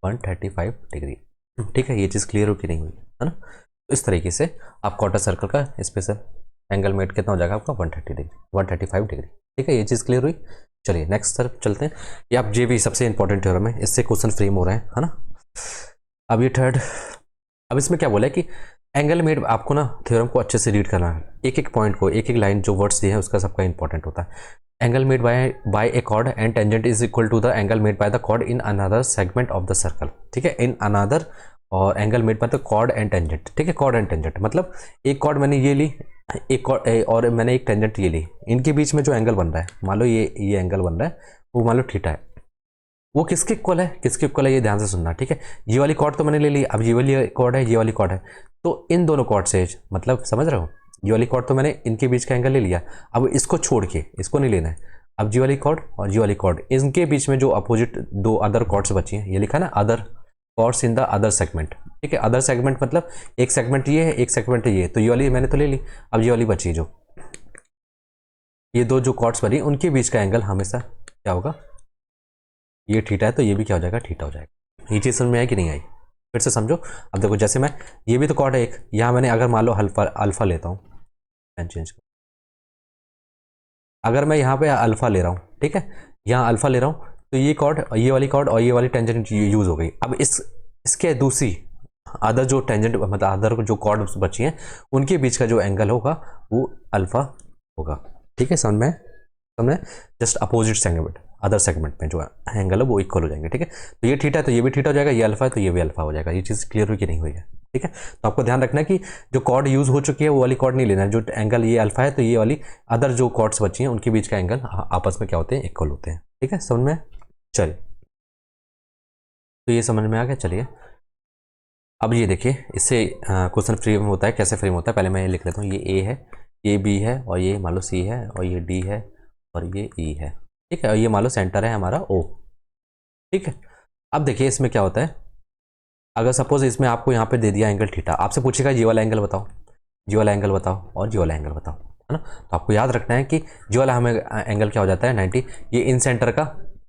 135 डिग्री। ठीक है, ये चीज़ क्लियर हो कि नहीं हुई है ना। तो इस तरीके से आप क्वार्टर सर्कल का स्पेशल एंगल मेड कितना हो जाएगा आपका 130 डिग्री 135 डिग्री। ठीक है, ये चीज़ क्लियर हुई। चलिए नेक्स्ट तरफ चलते हैं। ये आप ये भी सबसे इंपॉर्टेंट थ्योरम है, इससे क्वेश्चन फ्रेम हो रहे हैं, है ना। अब ये थर्ड, अब इसमें क्या बोला है कि एंगल मेड, आपको ना थ्योरम को अच्छे से रीड करना है, एक एक पॉइंट को, एक एक लाइन जो वर्ड्स दिए हैं उसका सबका इंपॉर्टेंट होता है। Angle made by a chord and tangent is equal to the angle made by the chord in another segment of the circle. ठीक है, इन अनदर, और angle made by the chord and tangent. ठीक है, cord and tangent मतलब एक cord मैंने ये ली, एक और मैंने एक टेंजेंट ये ली, इनके बीच में जो एंगल बन रहा है, मान लो ये एंगल बन रहा है, वो मान लो थीटा है, वो किसके इक्वल है, किसके इक्वल है, ये ध्यान से सुनना। ठीक है, ये वाली कॉर्ड तो मैंने ले ली, अब ये वाली कॉर्ड है, ये वाली कॉर्ड है, तो इन दोनों कॉर्ड से, मतलब समझ रहे हो, ये वाली कॉर्ड तो मैंने इनके बीच का एंगल ले लिया, अब इसको छोड़ के इसको नहीं लेना है, अब जी वाली कॉर्ड और जी वाली कॉर्ड, इनके बीच में जो अपोजिट दो अदर कॉर्ड्स बची हैं, ये लिखा ना other chords in the other segment. ठीक है, अदर सेगमेंट मतलब एक सेगमेंट ये है, एक सेगमेंट ये है, तो ये वाली मैंने तो ले ली, अब ये वाली बची है, जो ये दो जो कॉर्ड्स बनी उनके बीच का एंगल हमेशा क्या होगा, ये थीटा है तो ये भी क्या हो जाएगा, थीटा हो जाएगा। ये चीज़ समझ में आई कि नहीं आई, फिर से समझो। अब देखो, जैसे मैं, ये भी तो कॉर्ड है एक, यहाँ मैंने अगर मान लो अल्फा लेता हूँ, चेंज, अगर मैं यहाँ पे अल्फा ले रहा हूँ, ठीक है, यहाँ अल्फा ले रहा हूँ, तो ये कॉर्ड, ये वाली कॉर्ड और ये वाली टेंजेंट यूज हो गई। अब इसके दूसरी अदर जो टेंजेंट, मतलब अदर जो कॉर्ड बची हैं, उनके बीच का जो एंगल होगा वो अल्फा होगा। ठीक है, समझ में just opposite segment, other segment में जो एंगल है वो इक्वल हो जाएंगे। ठीक है, तो ये थीटा है तो ये भी थीटा हो जाएगा, ये अल्फा है तो ये भी अल्फा हो जाएगा। ये चीज़ क्लियर हुई कि नहीं हुई है। ठीक है, तो आपको ध्यान रखना है कि जो कॉर्ड यूज हो चुकी है वो वाली कॉर्ड नहीं लेना है, जो एंगल ये अल्फा है तो ये वाली अदर जो कॉर्ड्स बची हैं उनके बीच का एंगल आपस में क्या होते हैं, इक्वल होते हैं। ठीक है, समझ में, चलिए, तो ये समझ में आ गया। चलिए अब ये देखिए, इससे क्वेश्चन फ्रेम होता है, कैसे फ्रेम होता है, पहले मैं ये लिख लेता हूँ, ये ए है, ये बी है, और ये मान लो सी है, और ये डी है, और ये ई है। ठीक है, और ये मान लो सेंटर है हमारा ओ। ठीक है, अब देखिए इसमें क्या होता है, अगर सपोज इसमें आपको यहाँ पे दे दिया एंगल थीटा, आपसे पूछेगा ये वाला एंगल बताओ, जी वाला एंगल बताओ, और जी वाला एंगल बताओ, है ना। तो आपको याद रखना है कि जी वाला हमें एंगल क्या हो जाता है 90। ये इन सेंटर का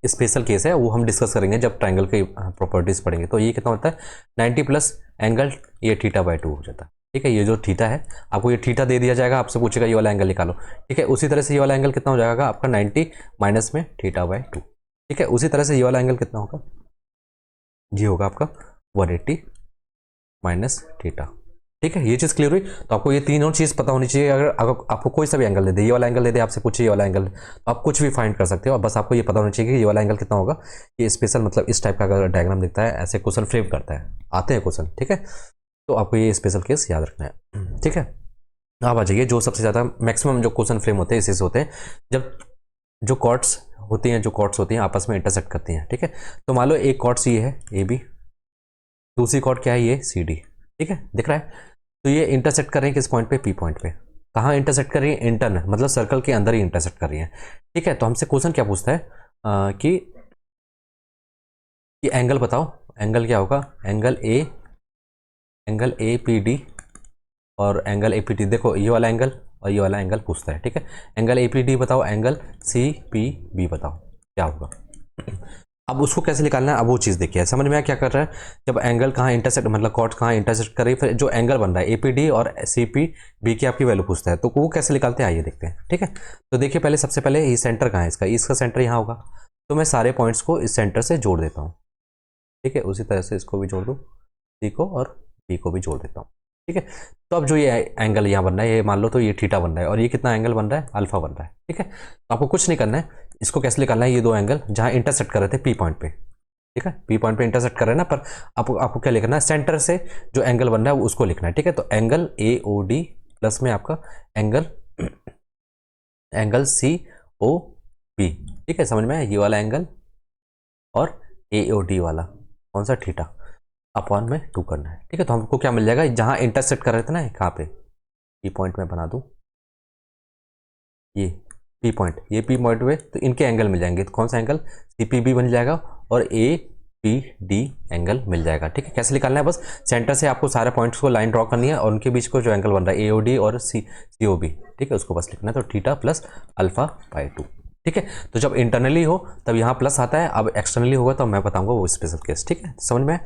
स्पेशल केस है, वो हम डिस्कस करेंगे जब ट्रायंगल की प्रॉपर्टीज पढ़ेंगे। तो ये कितना होता है 90 प्लस एंगल, ये θ/2 हो जाता है। ठीक है, ये जो थीटा है, आपको ये थीटा दे दिया जाएगा, आपसे पूछेगा ये वाला एंगल निकालो। ठीक है, उसी तरह से ये वाला एंगल कितना हो जाएगा आपका 90 माइनस में θ/2। ठीक है, उसी तरह से ये वाला एंगल कितना होगा, जी होगा आपका 180 माइनस थीटा। ठीक है, ये चीज़ क्लियर हुई। तो आपको ये तीनों चीज़ पता होनी चाहिए। अगर आपको कोई सा भी एंगल दे दे, ये वाला एंगल दे दे, आपसे पूछे ये वाला एंगल, तो आप कुछ भी फाइंड कर सकते हो। और बस आपको ये पता होना चाहिए कि ये वाला एंगल कितना होगा। ये स्पेशल मतलब इस टाइप का अगर डायग्राम दिखता है, ऐसे क्वेश्चन फ्रेम करता है, आते हैं क्वेश्चन। ठीक है, तो आपको ये स्पेशल केस याद रखना है। ठीक है, आप आ जाइए, जो सबसे ज़्यादा मैक्सिमम जो क्वेश्चन फ्रेम होते हैं इसी से होते हैं, जब जो कॉर्ड्स होती हैं, आपस में इंटरसेक्ट करती हैं। ठीक है, तो मान लो एक कॉर्ड्स ये है ए बी, दूसरी कॉर्ड क्या है ये सी डी। ठीक है, दिख रहा है। तो ये इंटरसेक्ट कर रही है किस पॉइंट पे, पी पॉइंट पे। कहाँ इंटरसेक्ट कर रही है, इंटरनल, मतलब सर्कल के अंदर ही इंटरसेक्ट कर रही है। ठीक है, तो हमसे क्वेश्चन क्या पूछता है कि एंगल बताओ, एंगल क्या होगा, एंगल ए पी डी और एंगल ए पी डी। देखो ये वाला एंगल और ये वाला एंगल पूछता है। ठीक है, एंगल ए पी डी बताओ, एंगल सी पी बी बताओ क्या होगा। अब उसको कैसे निकालना है, अब वो चीज़ देखिए, समझ में क्या कर रहा है। जब एंगल कहाँ इंटरसेक्ट, मतलब कॉर्ड्स कहाँ इंटरसेक्ट कर रही है, फिर जो एंगल बन रहा है एपीडी और सीपीबी की आपकी वैल्यू पूछता है, तो वो कैसे निकालते हैं आइए देखते हैं। ठीक है, तो देखिए पहले सबसे पहले ये सेंटर कहाँ है इसका सेंटर यहाँ होगा। तो मैं सारे पॉइंट्स को इस सेंटर से जोड़ देता हूँ। ठीक है, उसी तरह से इसको भी जोड़ दूँ, सी को और बी को भी जोड़ देता हूँ। ठीक है, तो अब जो ये एंगल यहाँ बन रहा है, ये मान लो तो ये थीटा बन रहा है, और ये कितना एंगल बन रहा है, अल्फा बन रहा है। ठीक है, तो आपको कुछ नहीं करना है, इसको कैसे निकालना है, ये दो एंगल जहाँ इंटरसेक्ट कर रहे थे पी पॉइंट पे। ठीक है, पी पॉइंट पे इंटरसेक्ट कर रहे हैं ना, पर आपको क्या लिखना है, सेंटर से जो एंगल बन रहा है उसको लिखना है। ठीक है, तो angle A O D plus में आपका एंगल सी ओ बी। ठीक है, समझ में ये वाला एंगल और ए ओ डी वाला कौन सा, थीटा अपॉन में 2 करना है। ठीक है, तो हमको क्या मिल जाएगा, जहां इंटरसेक्ट कर रहे थे ना, कहाँ पे, पी पॉइंट में बना दूं, ये पी पॉइंट, ये पी पॉइंट पे, तो इनके एंगल मिल जाएंगे। तो कौन सा एंगल, सी पी बी बन जाएगा और ए पी डी एंगल मिल जाएगा। ठीक है, कैसे निकालना है, बस सेंटर से आपको सारे पॉइंट्स को लाइन ड्रॉ करनी है और उनके बीच को जो एंगल बन रहा है ए ओ डी और सी ओ बी। ठीक है, उसको बस लिखना है, तो थीटा प्लस अल्फा/2। ठीक है। तो जब इंटरनली हो तब यहाँ प्लस आता है, अब एक्सटर्नली होगा तो मैं बताऊंगा वो स्पेशल केस। ठीक है, समझ में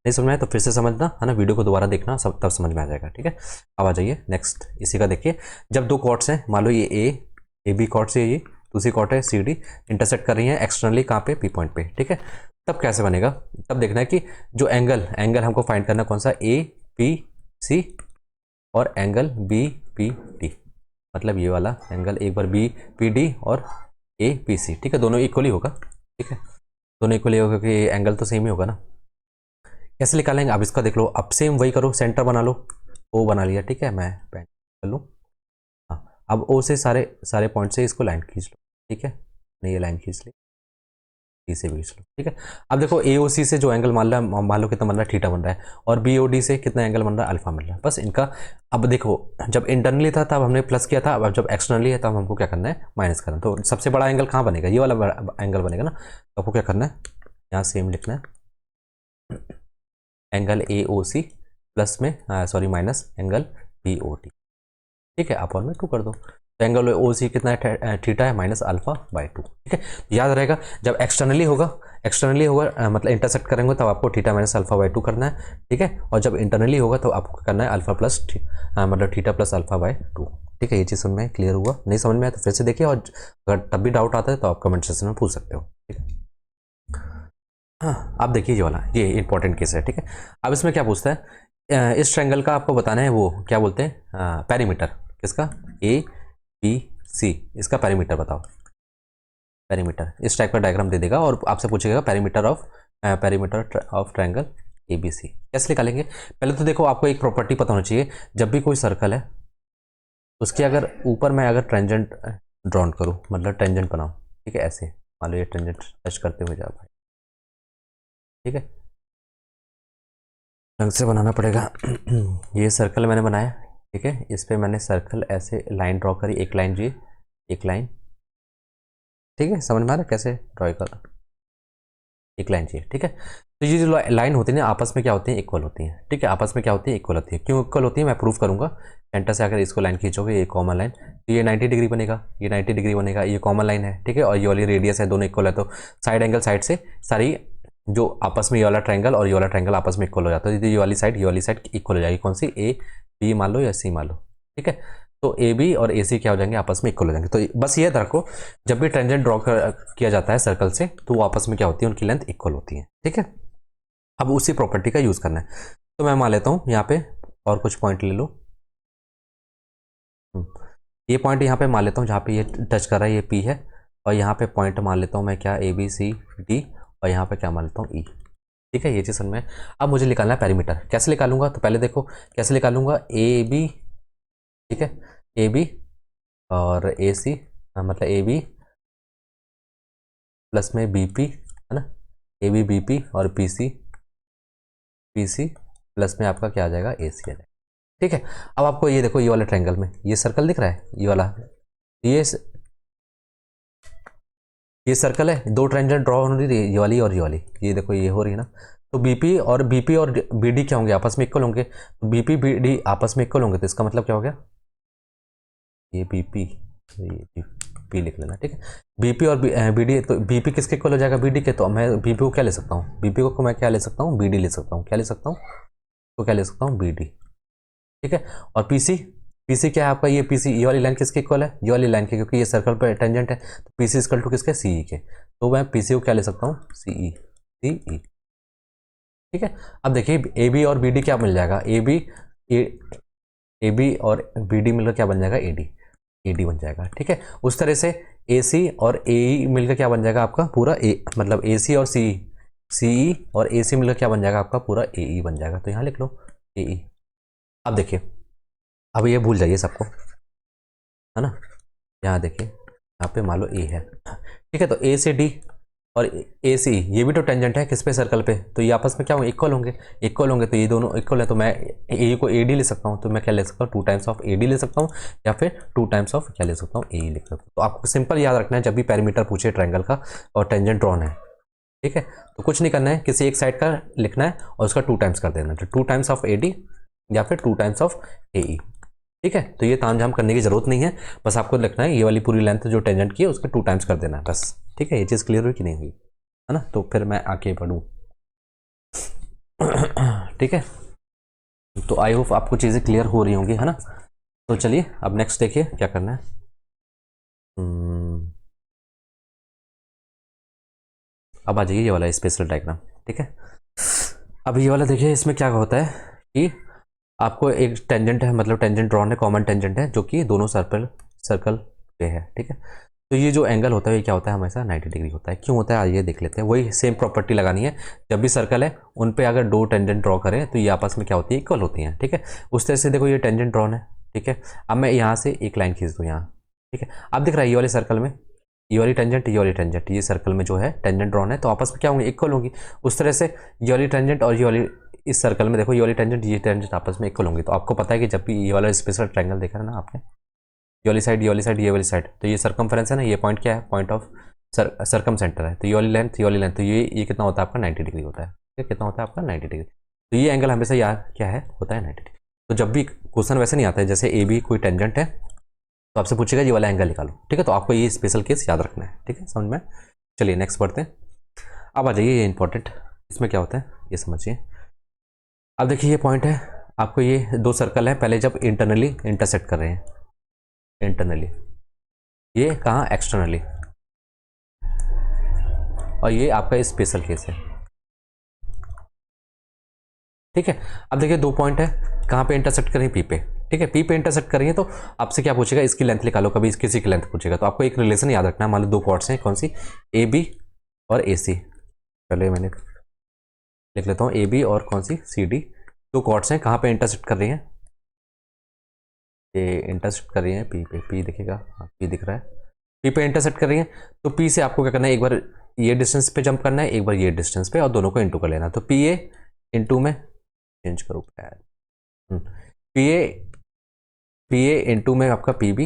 नहीं समझ में आए तो फिर से समझना है ना, वीडियो को दोबारा देखना, सब तब समझ में आ जाएगा। ठीक है, अब आ जाइए नेक्स्ट इसी का देखिए। जब दो कॉर्ड्स हैं, मान लो ये ए बी कॉर्ड्स है, ये दूसरी कॉर्ड है सी डी, इंटरसेक्ट कर रही है एक्सटर्नली कहाँ पे, पी पॉइंट पे। ठीक है, तब कैसे बनेगा, तब देखना है कि जो एंगल हमको फाइंड करना कौन सा, ए पी सी और एंगल बी पी डी, मतलब ये वाला एंगल एक बार बी पी डी और ए पी सी। ठीक है, दोनों इक्वली होगा। ठीक है, दोनों इक्वली होगा क्योंकि एंगल तो सेम ही होगा ना। कैसे निकालेंगे, अब इसका देख लो, अब सेम वही करो, सेंटर बना लो, ओ बना लिया। ठीक है, मैं पेन कर लूँ, हाँ, अब ओ से सारे सारे पॉइंट से इसको लाइन खींच लो। ठीक है, नहीं ये लाइन खींच ली, डी से भी खींच लो। ठीक है, अब देखो ए ओ सी से जो एंगल मान लो कितना बन रहा है, थीटा बन रहा है, और बी ओ डी से कितना एंगल बन रहा है, अल्फा बन रहा है। बस इनका, अब देखो जब इंटरनली था तब हमने प्लस किया था, अब जब एक्सटर्नली है तब हमको क्या करना है, माइनस करना है। तो सबसे बड़ा एंगल कहाँ बनेगा, ये वाला एंगल बनेगा ना। तो आपको क्या करना है, यहाँ सेम लिखना है, angle A O C plus में sorry minus angle B O T. ठीक है, अपॉन में 2 कर दो, तो एंगल ओ सी कितना है, थीटा है माइनस अल्फा बाई 2। ठीक है, याद रहेगा जब एक्सटर्नली होगा मतलब इंटरसेक्ट करेंगे तब आपको थीटा माइनस अल्फा बाई 2 करना है। ठीक है, और जब इंटरनली होगा तो आपको करना है अल्फा प्लस मतलब थीटा प्लस अल्फा बाई 2। ठीक है, ये चीज़ समझ में क्लियर हुआ, नहीं समझ में आया तो फिर से देखिए, और अगर तब भी डाउट आता है तो आप कमेंट सेक्शन में पूछ सकते हो। ठीक है, हाँ, आप देखिए ये वाला, ये इंपॉर्टेंट केस है। ठीक है, अब इसमें क्या पूछता है, इस ट्रायंगल का आपको बताना है वो क्या बोलते हैं, पेरीमीटर किसका, ए बी सी, इसका पेरीमीटर बताओ। पेरीमीटर इस टाइप का डायग्राम दे देगा और आपसे पूछेगा perimeter of triangle A B C. कैसे निकालेंगे, पहले तो देखो आपको एक प्रॉपर्टी पता होना चाहिए, जब भी कोई सर्कल है उसके अगर ऊपर मैं अगर टेंजेंट ड्रॉन करूँ, मतलब टेंजेंट बनाऊँ। ठीक है, ऐसे मान लो ये टेंजेंट टच करते हुए जा भाई। ठीक है, ढंग से बनाना पड़ेगा। ये सर्कल मैंने बनाया। ठीक है, इस पर मैंने सर्कल ऐसे लाइन ड्रॉ करी, एक लाइन जी, एक लाइन। ठीक है, समझ में आ रहा है कैसे ड्रॉ कर, एक लाइन चाहिए। ठीक है, तो ये जो लाइन होती है ना आपस में क्या होती है, इक्वल होती है। ठीक है, आपस में क्या होती है, इक्वल होती है। क्यों इक्वल होती है मैं प्रूफ करूंगा। सेंटर से अगर इसको लाइन खींचोगे, ये कॉमन लाइन, तो ये 90 डिग्री बनेगा, ये 90 डिग्री बनेगा, ये कॉमन लाइन है। ठीक है, और ये वाली रेडियस है, दोनों इक्वल है, तो साइड एंगल साइड से सारी जो आपस में ये वाला ट्रायंगल और ये वाला ट्रायंगल आपस में इक्वल हो जाता है। ये वाली साइड इक्वल हो जाएगी, कौन सी, ए बी मान लो या सी मान लो। ठीक है, तो ए बी और ए सी क्या हो जाएंगे, आपस में इक्वल हो जाएंगे। तो बस ये रखो, जब भी टेंजेंट ड्रॉ किया जाता है सर्कल से तो वो आपस में क्या होती है, उनकी लेंथ इक्वल होती है। ठीक है, अब उसी प्रॉपर्टी का यूज करना है। तो मैं मान लेता हूँ यहाँ पे और कुछ पॉइंट ले लो, ये पॉइंट यहाँ पे मान लेता हूँ जहाँ पे ये टच कर रहा है, ये पी है, और यहाँ पे पॉइंट मान लेता हूँ मैं क्या, ए बी सी डी, और यहाँ पे क्या मान लेता हूँ ई। ठीक है, ये चीज़ समझ में। अब मुझे निकालना है पेरीमीटर, कैसे निकालूंगा, तो पहले देखो कैसे निकालूंगा, ए बी। ठीक है, ए बी और ए सी, मतलब ए बी प्लस में बी पी, है ना, ए बी बी पी और पी सी प्लस में आपका क्या आ जाएगा, ए सी आ जाएगा। ठीक है, अब आपको ये देखो, ये वाले ट्रायंगल में ये सर्कल दिख रहा है, ये वाला, ये सर्कल है, दो ट्रायंगल ड्रॉ हो रही है, ये वाली और ये वाली, ये देखो ये हो रही है ना। तो बीपी और बीडी क्या होंगे, आपस में इक्वल होंगे। तो बीपी बीडी आपस में इक्वल होंगे, तो इसका मतलब क्या हो गया, ये बीपी, ये बीपी लिख लेना। ठीक है, बीपी और बीडी, तो बीपी किसके इक्वल हो जाएगा, बीडी के, तो मैं बीपी को क्या ले सकता हूँ, बीपी को मैं क्या ले सकता हूँ, बीडी ले सकता हूँ, क्या ले सकता हूँ, तो क्या ले सकता हूँ, बीडी। ठीक है, और पीसी, पीसी क्या है आपका, ये पीसी, ये वाली लाइन किसके इक्वल है, ये वाली लाइन के, क्योंकि ये सर्कल पर टेंजेंट है, तो पीसी इक्वल टू किसके, सीई के, तो मैं पीसी को क्या ले सकता हूँ, सीई, सीई। ठीक है, अब देखिए ए बी और बी डी क्या मिल जाएगा, ए बी और बी डी मिलकर क्या बन जाएगा, ए डी बन जाएगा। ठीक है, उस तरह से ए सी और ए ई मिलकर क्या बन जाएगा आपका पूरा ए, मतलब ए सी और सी ई और ए सी मिलकर क्या बन जाएगा आपका पूरा ए ई बन जाएगा। तो यहाँ लिख लो ए ई। अब देखिए, अब ये भूल जाइए सबको, है ना, यहाँ देखिए, यहाँ पे मान लो ए है। ठीक है, तो ए से डी और ए सी, ये भी तो टेंजेंट है किस पे, सर्कल पे, तो ये आपस में क्या होंगे, इक्वल होंगे, तो ये दोनों इक्वल है, तो मैं ए को ए डी ले सकता हूँ, तो मैं क्या ले सकता हूँ, 2 टाइम्स ऑफ ए डी ले सकता हूँ, या फिर 2 टाइम्स ऑफ क्या ले सकता हूँ, ए ई लिख सकता हूँ। तो आपको सिंपल याद रखना है, जब भी पेरीमीटर पूछे ट्रायंगल का और टेंजेंट ड्रॉन है, ठीक है, तो कुछ नहीं करना है, किसी एक साइड का लिखना है और उसका 2 टाइम्स कर देना, तो 2 टाइम्स ऑफ ए डी या फिर 2 टाइम्स ऑफ ए ई। ठीक है, तो ये तामझाम करने की जरूरत नहीं है, बस आपको लिखना है ये वाली पूरी लेंथ जो टेंजेंट की है उसका 2 टाइम्स कर देना है बस। ठीक है, ये चीज़ क्लियर हुई कि नहीं हुई, है ना? तो फिर मैं आगे बढ़ूँ। ठीक है, तो आई होप आपको चीज़ें क्लियर हो रही होंगी, है ना? तो चलिए अब नेक्स्ट देखिए क्या करना है। अब आ जाइए ये वाला स्पेशल डायग्राम। ठीक है, अब ये वाला देखिए, इसमें क्या होता है कि आपको एक टेंजेंट है, मतलब टेंजेंट ड्रॉन है, कॉमन टेंजेंट है जो कि दोनों सर्कल पे है। ठीक है, तो ये जो एंगल होता है ये क्या होता है, हमेशा 90 डिग्री होता है। क्यों होता है आइए देख लेते हैं। वही सेम प्रॉपर्टी लगानी है, जब भी सर्कल है उन पे अगर दो टेंजेंट ड्रॉ करें तो ये आपस में क्या होती है, इक्वल होती हैं। ठीक है, उस तरह से देखो ये टेंजेंट ड्रॉन है। ठीक है, अब मैं यहाँ से एक लाइन खींच दूँ यहाँ। ठीक है, अब दिख रहा है ये वाले सर्कल में ये वाली टेंजेंट, ये वाली टेंजेंट, ये सर्कल में जो है टेंजेंट ड्रॉन है, तो आपस में क्या होंगे, इक्वल होंगी। उस तरह से ये वाली टेंजेंट और ये वाली, इस सर्कल में देखो ये वाली टेंजेंट ये टेंजेंट आपस में इक्वल होंगी। तो आपको पता है कि जब भी ये वाला स्पेशल ट्रायंगल देखा है ना आपने, ये वाली साइड, ये वाली साइड, ये वाली साइड, तो ये सर्कमफेरेंस है ना, ये पॉइंट क्या है, पॉइंट ऑफ सर्कम सेंटर है। तो ये वाली लेंथ, ये वाली लेंथ, तो ये कितना होता है आपका 90 डिग्री होता है। ठीक है, कितना होता है आपका 90 डिग्री। तो ये एंगल हमेशा यार क्या है, होता है 90 डिग्री। तो जब भी क्वेश्चन वैसे नहीं आता है, जैसे ए बी कोई टेंजेंट है तो आपसे पूछेगा ये वाला एंगल निकालो। ठीक है, तो आपको ये स्पेशल केस याद रखना है। ठीक है, समझ में? चलिए नेक्स्ट बढ़ते हैं। अब आ जाइए ये इंपॉर्टेंट, इसमें क्या होता है ये समझिए। अब देखिए ये पॉइंट है, आपको ये दो सर्कल है, पहले जब इंटरनली इंटरसेक्ट कर रहे हैं, इंटरनली, ये कहाँ, एक्सटर्नली, और ये आपका स्पेशल केस है। ठीक है, अब देखिए दो पॉइंट है, कहाँ पे इंटरसेक्ट करें, पी पे। ठीक है, पी पे इंटरसेक्ट करेंगे तो आपसे क्या पूछेगा, इसकी लेंथ निकालो, कभी किसी की लेंथ पूछेगा। तो आपको एक रिलेशन याद रखना है, मान लो दो कॉर्ड्स हैं, कौन सी, ए बी और ए सी। पहले मैंने लिख लेता हूँ ए बी और कौन सी, सी डी। दो कॉर्ड्स हैं, कहाँ पे इंटरसेक्ट कर रही हैं, ये इंटरसेक्ट कर रही हैं पी पे, पी दिखेगा, हाँ पी दिख रहा है, पी पे इंटरसेक्ट कर रही है। तो पी से आपको क्या करना है, एक बार ये डिस्टेंस पे जंप करना है, एक बार ये डिस्टेंस पे, और दोनों को इंटू कर लेना। तो पी ए इंटू में चेंज करो, P A, P A into में आपका पी बी।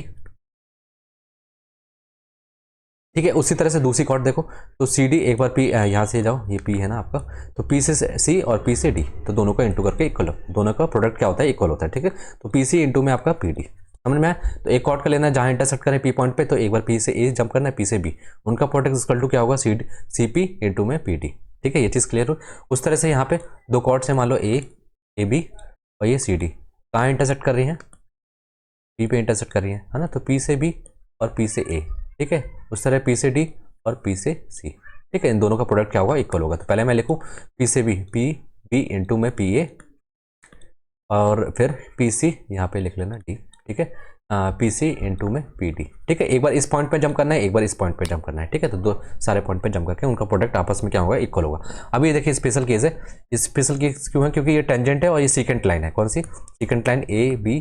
ठीक है, उसी तरह से दूसरी कॉर्ड देखो, तो सी डी, एक बार पी यहाँ से जाओ, ये पी है ना आपका, तो पी से सी और पी से डी, तो दोनों को इंटू करके इक्वल, दोनों का प्रोडक्ट क्या होता है, इक्वल होता है। ठीक है, तो पी सी इंटू में आपका पी डी, समझ में आया? तो एक कॉर्ड का लेना है जहाँ इंटरसेक्ट करें पी पॉइंट पे, तो एक बार पी से ए जंप करना है, पी से बी, उनका प्रोडक्ट इक्वल टू क्या होगा, सी पी इंटू में पी डी। ठीक है, ये चीज़ क्लियर हो? उस तरह से यहाँ पे दो कॉर्ड्स हैं, मान लो ए बी और ये सी डी, कहाँ इंटरसेक्ट कर रही हैं, पी पे इंटरसेक्ट कर रही है ना, तो पी से बी और पी से ए। ठीक है, उस तरह पी से डी और पी से सी। ठीक है, इन दोनों का प्रोडक्ट क्या होगा, इक्वल होगा। तो पहले मैं लिखूँ पी से बी, पी बी इंटू में पी ए, और फिर पी सी यहाँ पे लिख लेना डी। ठीक है, पी सी इंटू में पी डी। ठीक है, एक बार इस पॉइंट पे जंप करना है, एक बार इस पॉइंट पे जंप करना है। ठीक है, तो दो सारे पॉइंट पे जंप करके उनका प्रोडक्ट आपस में क्या होगा, इक्वल होगा। अभी देखिए स्पेशल केस है, स्पेशल केस क्यों है, क्योंकि ये टेंजेंट है और ये सीकेंट लाइन है। कौन सी, सीकेंट लाइन ए बी,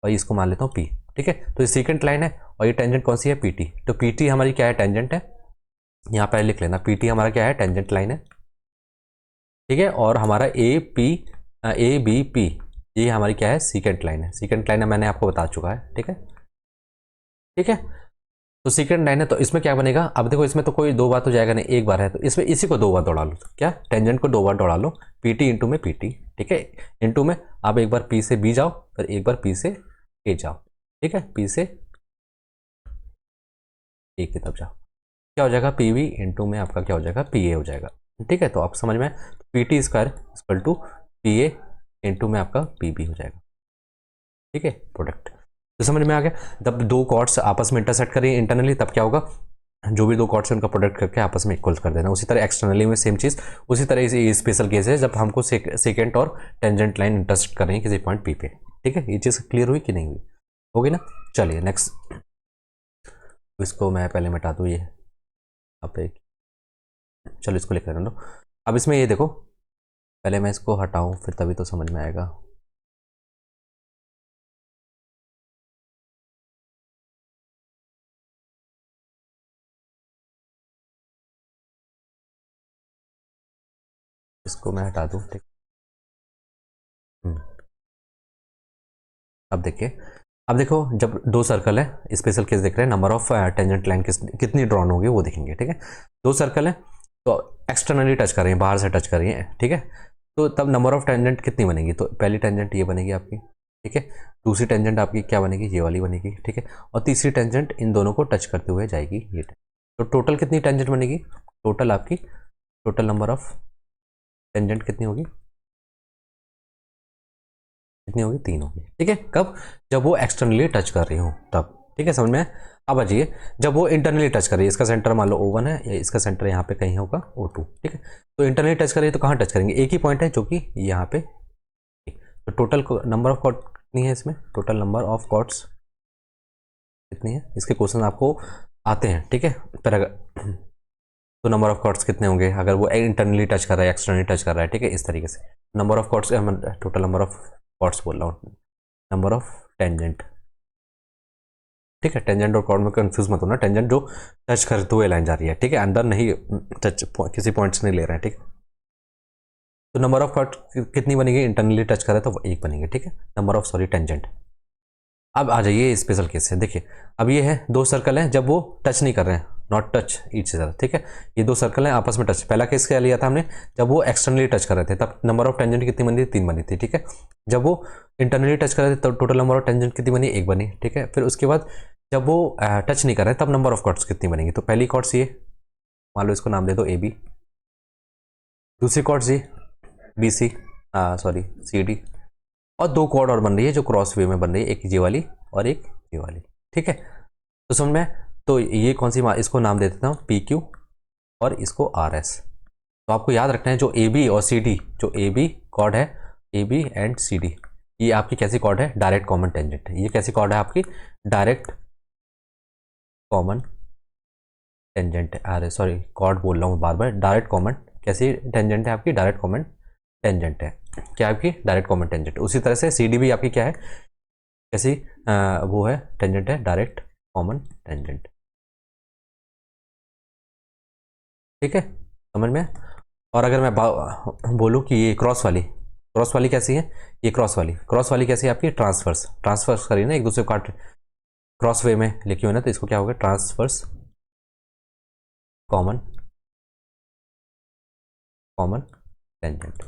और इसको मान लेता हूँ पी। ठीक है, तो ये सीकेंट लाइन है और ये टेंजेंट कौन सी है, पी टी। तो पी टी हमारी क्या है, टेंजेंट है, यहाँ पर लिख लेना पी टी हमारा क्या है, टेंजेंट लाइन है। ठीक है, और हमारा ए बी पी, ये हमारी क्या है, सीकेंट लाइन है। सीकेंट लाइन है, मैंने आपको बता चुका है। ठीक है, ठीक है, तो सीकेंट लाइन है, तो इसमें क्या बनेगा, अब देखो इसमें तो कोई दो बार तो जाएगा नहीं, एक बार है, तो इसमें इसी को दो बार दौड़ा लो। तो क्या, टेंजेंट को दो बार दौड़ा लो, पी टी इंटू में पी टी। ठीक है, इंटू में आप एक बार पी से बी जाओ, फिर एक बार पी से ए जाओ। ठीक है, पी से ए की तरफ जाओ, क्या हो जाएगा, पी वी इंटू में आपका क्या हो जाएगा, पी ए हो जाएगा। ठीक है, तो आप समझ में, P T square equal to P A into में आपका पी बी हो जाएगा। ठीक है, प्रोडक्ट तो समझ में आ गया। जब दो कॉर्ड्स आपस में इंटरसेक्ट करें इंटरनली, तब क्या होगा, जो भी दो कॉर्ड्स है उनका प्रोडक्ट करके आपस में इक्वल कर देना। उसी तरह एक्सटर्नली में सेम चीज़, उसी तरह ये स्पेशल केस है जब हमको सेकेंड और टेंजेंट लाइन इंटरसेक्ट कर रही है किसी पॉइंट पी पे। ठीक है, ये चीज़ क्लियर हुई कि नहीं हुई, होगी ना? चलिए नेक्स्ट, इसको मैं पहले मिटा दूँ, ये आप एक, चलो इसको लिख लेना दो। अब इसमें ये देखो, पहले मैं इसको हटाऊँ फिर तभी तो समझ में आएगा। इसको मैं हटा दूँ, ठीक। अब देखिए, अब देखो जब दो सर्कल है, स्पेशल केस देख रहे हैं, नंबर ऑफ टेंजेंट लाइन कितनी ड्रॉन होगी वो देखेंगे। ठीक है, दो सर्कल है तो एक्सटर्नली टच कर रही है, बाहर से टच कर रही है। ठीक है, तो तब नंबर ऑफ टेंजेंट कितनी बनेगी, तो पहली टेंजेंट ये बनेगी आपकी। ठीक है। दूसरी टेंजेंट आपकी क्या बनेगी, ये वाली बनेगी, ठीक है। और तीसरी टेंजेंट इन दोनों को टच करते हुए जाएगी ये तो टोटल कितनी टेंजेंट बनेगी, टोटल आपकी टोटल नंबर ऑफ टेंजेंट कितनी होगी, कितनी होगी, 3 होगी, ठीक है। कब, जब वो एक्सटर्नली टच कर रही हो तब, ठीक है, समझ में। अब आइए, जब वो इंटरनली टच कर रही है, इसका सेंटर मान लो O1 है, या इसका सेंटर यहाँ पे कहीं होगा O2, ठीक है। तो इंटरनली टच कर रही है तो कहाँ टच करेंगे, एक ही पॉइंट है जो कि यहाँ पे। तो टोटल नंबर ऑफ कॉर्ड कितनी है इसमें, टोटल नंबर ऑफ कॉर्ड्स कितनी है, इसके क्वेश्चन आपको आते हैं, ठीक है। पर अगर तो नंबर ऑफ कॉर्ड्स कितने होंगे अगर वो इंटरनली टच कर रहा है, एक्सटर्नली टच कर रहा है, ठीक है, इस तरीके से। Number of chords, total number of chords बोल रहा हूँ, नंबर ऑफ टेंजेंट, ठीक है। टेंजेंट और कॉर्ड में कंफ्यूज मत होना, टेंजेंट जो टच करते हुए लाइन जा रही है, ठीक है, अंदर नहीं टच, किसी पॉइंट से नहीं ले रहे हैं, ठीक है। तो नंबर ऑफ कॉर्ड कितनी बनेगी, इंटरनली टच कर रहा है तो एक बनेगी, ठीक है, नंबर ऑफ सॉरी टेंजेंट। अब आ जाइए स्पेशल केस है, देखिए अब ये है दो सर्कल हैं जब वो टच नहीं कर रहे हैं, नॉट टच ईच अदर, ठीक है। ये दो सर्कल हैं आपस में टच, पहला केस क्या लिया था हमने, जब वो एक्सटर्नली टच कर रहे थे तब नंबर ऑफ टेंजेंट कितनी बनी थी, 3 बनी थी, ठीक है। जब वो इंटरनली टच कर रहे थे तब टोटल नंबर ऑफ टेंजेंट कितनी बनी, 1 बनी, ठीक है। फिर उसके बाद जब वो टच नहीं कर रहे तब नंबर ऑफ कॉर्ड्स कितनी बनेगी, तो पहली कॉर्ड्स ये, मान लो इसको नाम दे दो AB, दूसरी कॉर्ड्स ये BC, सॉरी CD, और 2 कॉर्ड और बन रही है जो क्रॉस वे में बन रही है, एक ये वाली और एक ये वाली, ठीक है। तो समझ में, तो ये कौन सी, इसको नाम दे देता हूँ PQ और इसको RS। तो आपको याद रखना है जो AB और CD, जो AB कॉर्ड है, AB एंड CD, ये आपकी कैसी कॉर्ड है, डायरेक्ट कॉमन टेंजेंट है। ये कैसी कॉर्ड है आपकी, डायरेक्ट कॉमन टेंजेंट है, अरे सॉरी कॉर्ड बोल रहा हूँ बार बार, डायरेक्ट कॉमन कैसी टेंजेंट है आपकी, डायरेक्ट कॉमन टेंजेंट है, क्या आपकी डायरेक्ट कॉमन टेंजेंट। उसी तरह से CD भी आपकी क्या है, कैसी वो है, टेंजेंट है, डायरेक्ट कॉमन टेंजेंट, ठीक है, समझ में। और अगर मैं बोलूँ कि ये क्रॉस वाली कैसी है, ये क्रॉस वाली कैसी है आपकी, ट्रांसफर्स करिए ना एक दूसरे को काट, क्रॉस वे में लिखी हुई ना, तो इसको क्या होगा, ट्रांसफर्स कॉमन टेंजेंट,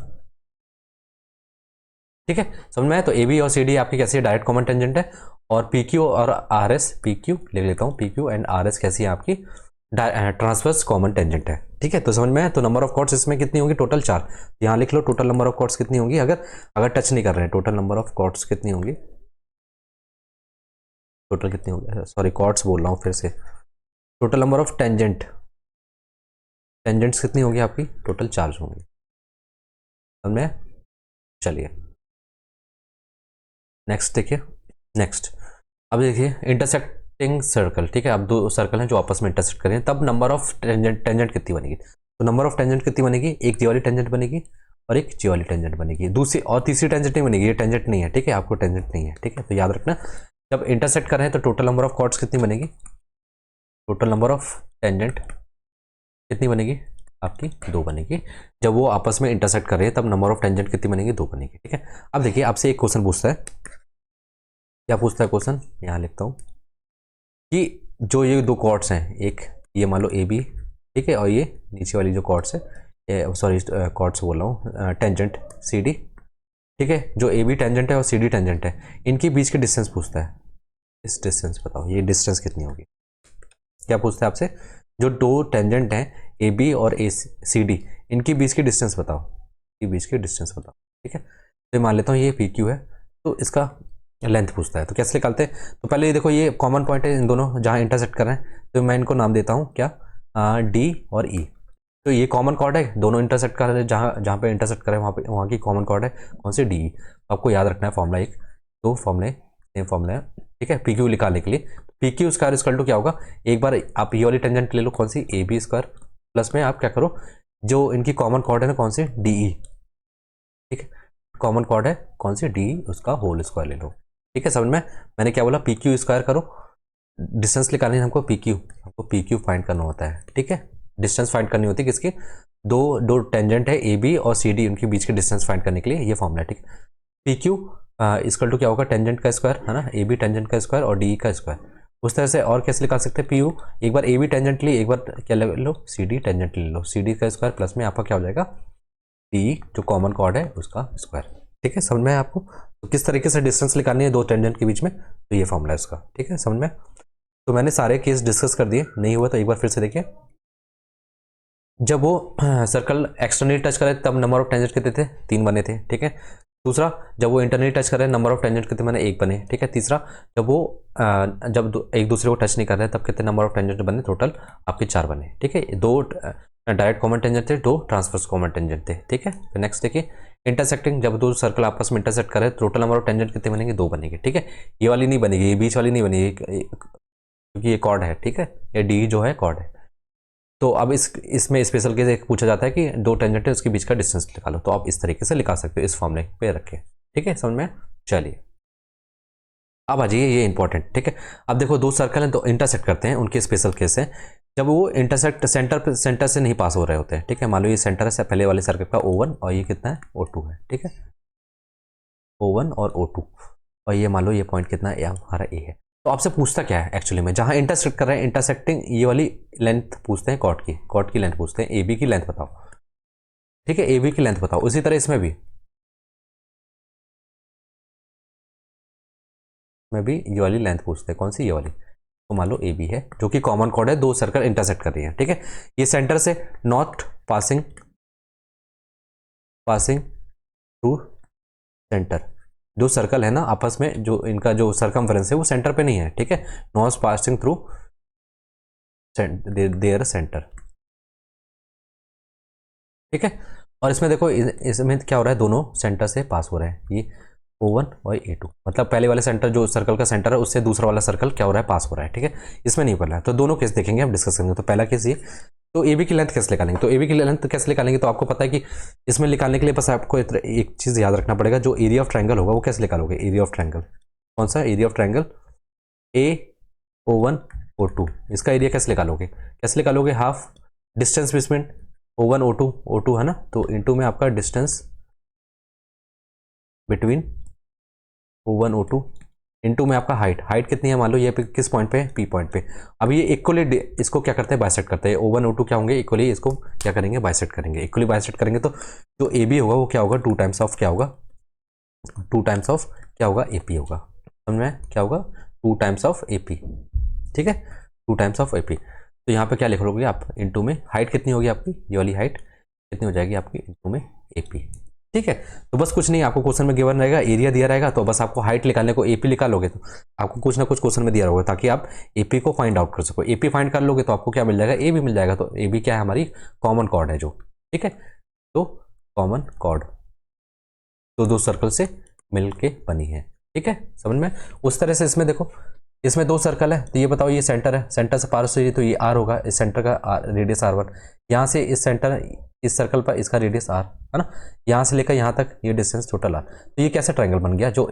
ठीक है, समझ में आया। तो AB और CD आपकी कैसी है, डायरेक्ट कॉमन टेंजेंट है, और PQ और RS, PQ लिख लेता हूँ, PQ एंड RS कैसी है आपकी, ट्रांसवर्स कॉमन टेंजेंट है, ठीक है। तो समझ में आया। तो नंबर ऑफ कॉर्ड्स इसमें कितनी होगी, टोटल 4, यहाँ लिख लो टोटल नंबर ऑफ कॉर्ड्स कितनी होगी, अगर टच नहीं कर रहे हैं, टोटल नंबर ऑफ कॉर्ड्स कितनी होगी, टोटल कितनी होगी, सॉरी कॉर्ड्स बोल रहा हूँ फिर से, टोटल नंबर ऑफ टेंजेंट्स कितनी होगी आपकी, टोटल 4 होंगी, समझ में। चलिए नेक्स्ट देखिए, नेक्स्ट अब देखिए इंटरसेक्टिंग सर्कल, ठीक है। अब 2 सर्कल हैं जो आपस में इंटरसेक्ट करें, तब नंबर ऑफ टेंजेंट कितनी बनेगी, तो नंबर ऑफ टेंजेंट कितनी बनेगी, एक जी वाली टेंजेंट बनेगी और एक जी वाली टेंजेंट बनेगी, दूसरी और तीसरी टेंजेंट नहीं बनेगी, ये टेंजेंट नहीं है, ठीक है, आपको टेंजेंट नहीं है, ठीक है। तो याद रखना जब इंटरसेक्ट कर रहे हैं तो टोटल नंबर ऑफ कॉर्ड्स कितनी बनेगी, टोटल नंबर ऑफ टेंजेंट कितनी बनेगी आपकी, 2 बनेगी। जब वो आपस में इंटरसेक्ट कर रहे हैं तब नंबर ऑफ टेंजेंट कितनी बनेगी, 2 बनेगी, ठीक है। अब देखिए आपसे एक क्वेश्चन पूछता है, क्या पूछता है क्वेश्चन, यहाँ लिखता हूँ कि जो ये 2 कॉर्ड्स हैं, एक ये मान लो AB, ठीक है, और ये नीचे वाली जो कॉर्ड्स है, सॉरी कॉर्ड्स बोल रहा हूँ, टेंजेंट CD, ठीक है, जो AB टेंजेंट है और CD टेंजेंट है, इनके बीच के डिस्टेंस पूछता है, इस डिस्टेंस बताओ, ये डिस्टेंस कितनी होगी, क्या पूछता है आपसे, जो 2 टेंजेंट हैं AB और CD, इनके बीच की डिस्टेंस बताओ, इनके बीच की डिस्टेंस बताओ, ठीक है। तो मान लेता हूँ ये PQ है, तो इसका लेंथ पूछता है, तो कैसे निकालते हैं, तो पहले ये देखो ये कॉमन पॉइंट है इन दोनों जहाँ इंटरसेक्ट कर रहे हैं, तो मैं इनको नाम देता हूँ क्या, D और E। तो ये कॉमन कॉर्ड है, दोनों इंटरसेक्ट कर रहे हैं, जहाँ पे इंटरसेक्ट कर रहे हैं वहाँ की कॉमन कॉर्ड है कौन सी, DE। आपको याद रखना है फॉर्मूला एक, तो फॉर्मूले सेम फॉर्मूला है, ठीक है। PQ निकालने के लिए PQ स्क्वायर इक्वल टू क्या होगा, एक बार आप ये वाली टेंजेंट ले लो कौन सी, AB स्क्वायर, प्लस में आप क्या करो, जो इनकी कॉमन कॉर्ड है ना कौन सी, DE, ठीक है, कॉमन कॉर्ड है कौन सी, DE, उसका होल स्क्वायर ले लो, ठीक है। समझ में, मैंने क्या बोला, PQ स्क्वायर करो, डिस्टेंस निकालनी है हमको, हमको PQ फाइंड करना होता है, ठीक है, डिस्टेंस फाइंड करनी होती है किसकी, दो टेंजेंट है AB और CD, उनके बीच के डिस्टेंस फाइंड करने के लिए ये फॉर्मूला है, ठीक है। PQ इक्वल टू क्या होगा, टेंजेंट का स्क्वायर है ना, AB टेंजेंट का स्क्वायर और DE का स्क्वायर, उस तरह से। और कैसे निकाल सकते हैं PU, एक बार AB टेंजेंट ली, एक बार क्या ले लो, CD टेंजेंट ले लो, CD का स्क्वायर प्लस में आपका क्या हो जाएगा, DE जो कॉमन कॉर्ड है उसका स्क्वायर, ठीक है, समझ में है आपको? तो किस तरीके से डिस्टेंस निकालनी है दो टेंजेंट के बीच में, तो ये फॉर्मूला है उसका। ठीक है, समझ में? तो मैंने सारे केस डिस्कस कर दिए, नहीं हुआ तो एक बार फिर से देखिए। जब वो सर्कल एक्सटर्नली टच करे तब नंबर ऑफ टेंजेंट कितने थे, 3 बने थे। ठीक है, दूसरा जब वो इंटरनली टच कर रहे हैं नंबर ऑफ टेंजेंट कितने बने, 1 बने। ठीक है, तीसरा जब वो एक दूसरे को टच नहीं कर रहे तब कितने नंबर ऑफ टेंजेंट बने, टोटल आपके 4 बने। ठीक है, 2 डायरेक्ट कॉमन टेंजेंट थे, 2 ट्रांसवर्स कॉमन टेंजेंट थे। ठीक है, फिर नेक्स्ट देखिए इंटरसेक्टिंग, जब दो सर्कल आपस में इंटरसेक्ट कर रहे हैं टोटल नंबर ऑफ टेंजेंट कितने बनेंगे, 2 बनेंगे। ठीक है, ये वाली नहीं बनेगी, ये बीच वाली नहीं बनेगी क्योंकि ये कॉर्ड है। ठीक है, ये डी जो है कॉर्ड है। तो अब इसमें स्पेशल केस एक पूछा जाता है कि 2 टेंजेंट है उसके बीच का डिस्टेंस निकालो, तो आप इस तरीके से निकाल सकते हो, इस फॉर्मूले पे रख के। ठीक है, समझ में? चलिए अब आ जाइए, ये इंपॉर्टेंट। ठीक है, अब देखो 2 सर्कल हैं तो इंटरसेक्ट करते हैं, उनके स्पेशल केस है जब वो इंटरसेक्ट सेंटर से नहीं पास हो रहे होते हैं। ठीक है, मान लो ये सेंटर है पहले वाले सर्कल का O1 और ये कितना है O2 है। ठीक है, O1 और O2, और ये मान लो ये पॉइंट कितना है, हमारा A है। तो आपसे पूछता क्या है एक्चुअली में, जहां इंटरसेक्ट कर रहे हैं इंटरसेक्टिंग, ये वाली लेंथ पूछते हैं कॉर्ड की लेंथ पूछते हैं, AB की लेंथ बताओ। ठीक है, AB की लेंथ बताओ। उसी तरह इसमें भी ये वाली लेंथ पूछते हैं, कौन सी, ये वाली। तो मान लो AB है जो कि कॉमन कॉर्ड है, 2 सर्कल इंटरसेक्ट कर रही है। ठीक है, ये सेंटर से नॉट पासिंग थ्रू सेंटर, जो सर्कल है ना आपस में, जो इनका जो सरकमफ्रेंस है वो सेंटर पे नहीं है। ठीक है, not passing through their centre. ठीक है, और इसमें देखो इसमें क्या हो रहा है, दोनों सेंटर से पास हो रहे हैं, ये O1 और A2, मतलब पहले वाले सेंटर जो सर्कल का सेंटर है उससे दूसरा वाला सर्कल क्या हो रहा है, पास हो रहा है। ठीक है, इसमें नहीं पड़ रहा है। तो दोनों केस देखेंगे हम, डिस्कस करेंगे। तो पहला केस ये, तो AB की लेंथ कैसे निकालेंगे, तो AB की लेंथ कैसे निकालेंगे, तो आपको पता है कि इसमें निकालने के लिए बस आपको एक चीज़ याद रखना पड़ेगा, जो एरिया ऑफ ट्रायंगल होगा वो कैसे निकालोगे, एरिया ऑफ ट्रायंगल, कौन सा area of triangle, O1 O2, इसका एरिया कैसे निकालोगे, half distance between O1 O2 है ना, तो इंटू में आपका distance between O1 O2 into में आपका हाइट कितनी है, मान लो ये किस पॉइंट पे है, P पॉइंट पे। अब ये इक्वली इसको क्या करते हैं, बाइसेक्ट करते हैं। O1 O2 क्या होंगे, इक्वली इसको क्या करेंगे, बाइसेक्ट करेंगे। इक्वली बाइसेक्ट करेंगे तो जो AB होगा वो क्या होगा, 2 टाइम्स ऑफ क्या होगा, 2 टाइम्स ऑफ क्या होगा, AP होगा। समझ में, क्या होगा, 2 टाइम्स ऑफ AP। ठीक है, 2 टाइम्स ऑफ AP। तो यहाँ पे क्या लिख लोगे आप, इंटू में हाइट कितनी होगी आपकी, ये वाली हाइट कितनी हो जाएगी आपकी, इंटू में AP। ठीक है, तो बस कुछ नहीं, आपको क्वेश्चन में गिवन रहेगा, एरिया दिया रहेगा, तो बस आपको हाइट निकालने को AP निकालोगे तो आपको कुछ ना कुछ क्वेश्चन में दिया रहेगा, ताकि आप AP को फाइंड आउट कर सको। AP फाइंड कर लोगे तो आपको क्या मिल जाएगा, AB मिल जाएगा। तो AB क्या है, हमारी कॉमन कॉर्ड है जो। ठीक है, तो कॉमन कॉर्ड तो 2 सर्कल से मिल के बनी है। ठीक है, समझ में? उस तरह से इसमें देखो, इसमें 2 सर्कल है, तो ये बताओ, ये सेंटर है, सेंटर से पास हुई तो ये R होगा, इस सेंटर का रेडियस R1, यहाँ से इस सेंटर इस सर्कल पर इसका रेडियस R है ना, यहाँ से लेकर यहाँ तक ये डिस्टेंस टोटल R। तो ये कैसा ट्रायंगल बन गया, जो